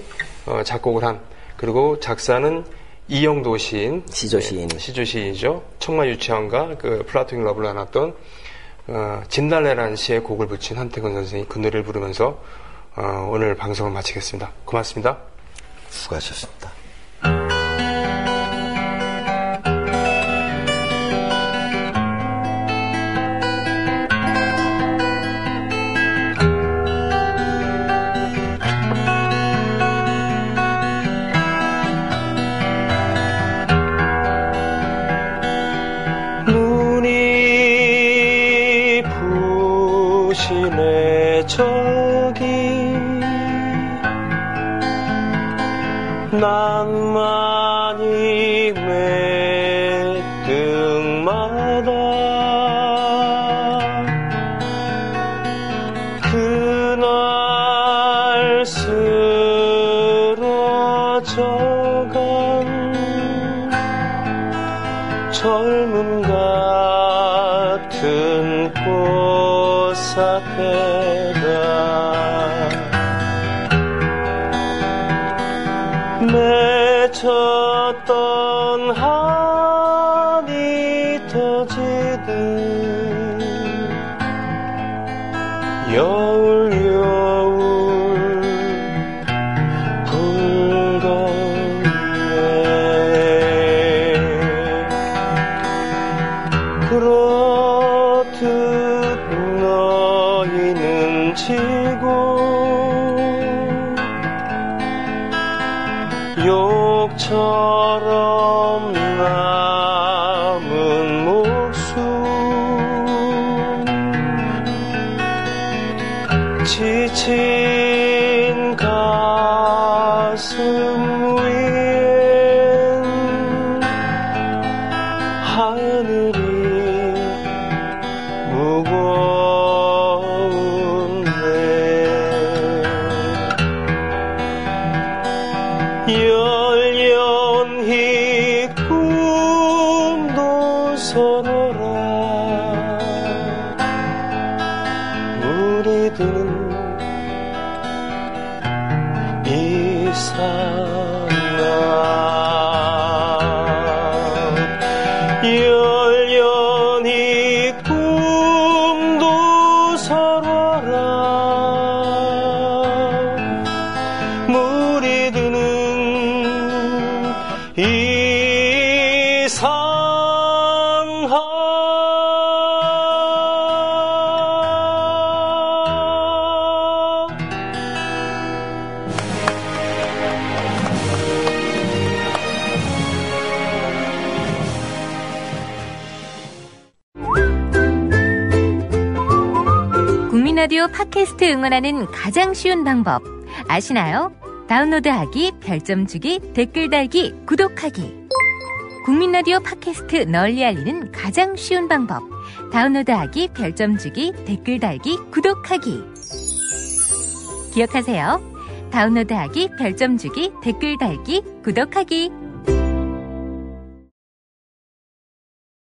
작곡을 한, 그리고 작사는 이영도 시인, 시조 시인이죠. 청마유치원과 플라토닉 러브를 나눴던 진달래라는 시에 곡을 붙인 한태근 선생이 그 노래를 부르면서 오늘 방송을 마치겠습니다. 고맙습니다. 수고하셨습니다. 눈이 부신의 적이 낭만이 매등마다 그날 쓰러져간 젊음 같은 꽃사태가 맺혔던 한이 터지듯 여울 붉었네. 그렇듯 너희는 지고 욕처럼 남은 목숨 지친 가슴 위엔 하늘이 무거운데 열연히 꿈도 서러라 물이 드는 이 상황 열연히 꿈도 서러라 물이 드는 이 상황 국민라디오 팟캐스트 응원하는 가장 쉬운 방법 아시나요? 다운로드하기, 별점 주기, 댓글 달기, 구독하기. 국민라디오 팟캐스트 널리 알리는 가장 쉬운 방법. 다운로드하기, 별점 주기, 댓글 달기, 구독하기. 기억하세요. 다운로드하기, 별점 주기, 댓글 달기, 구독하기.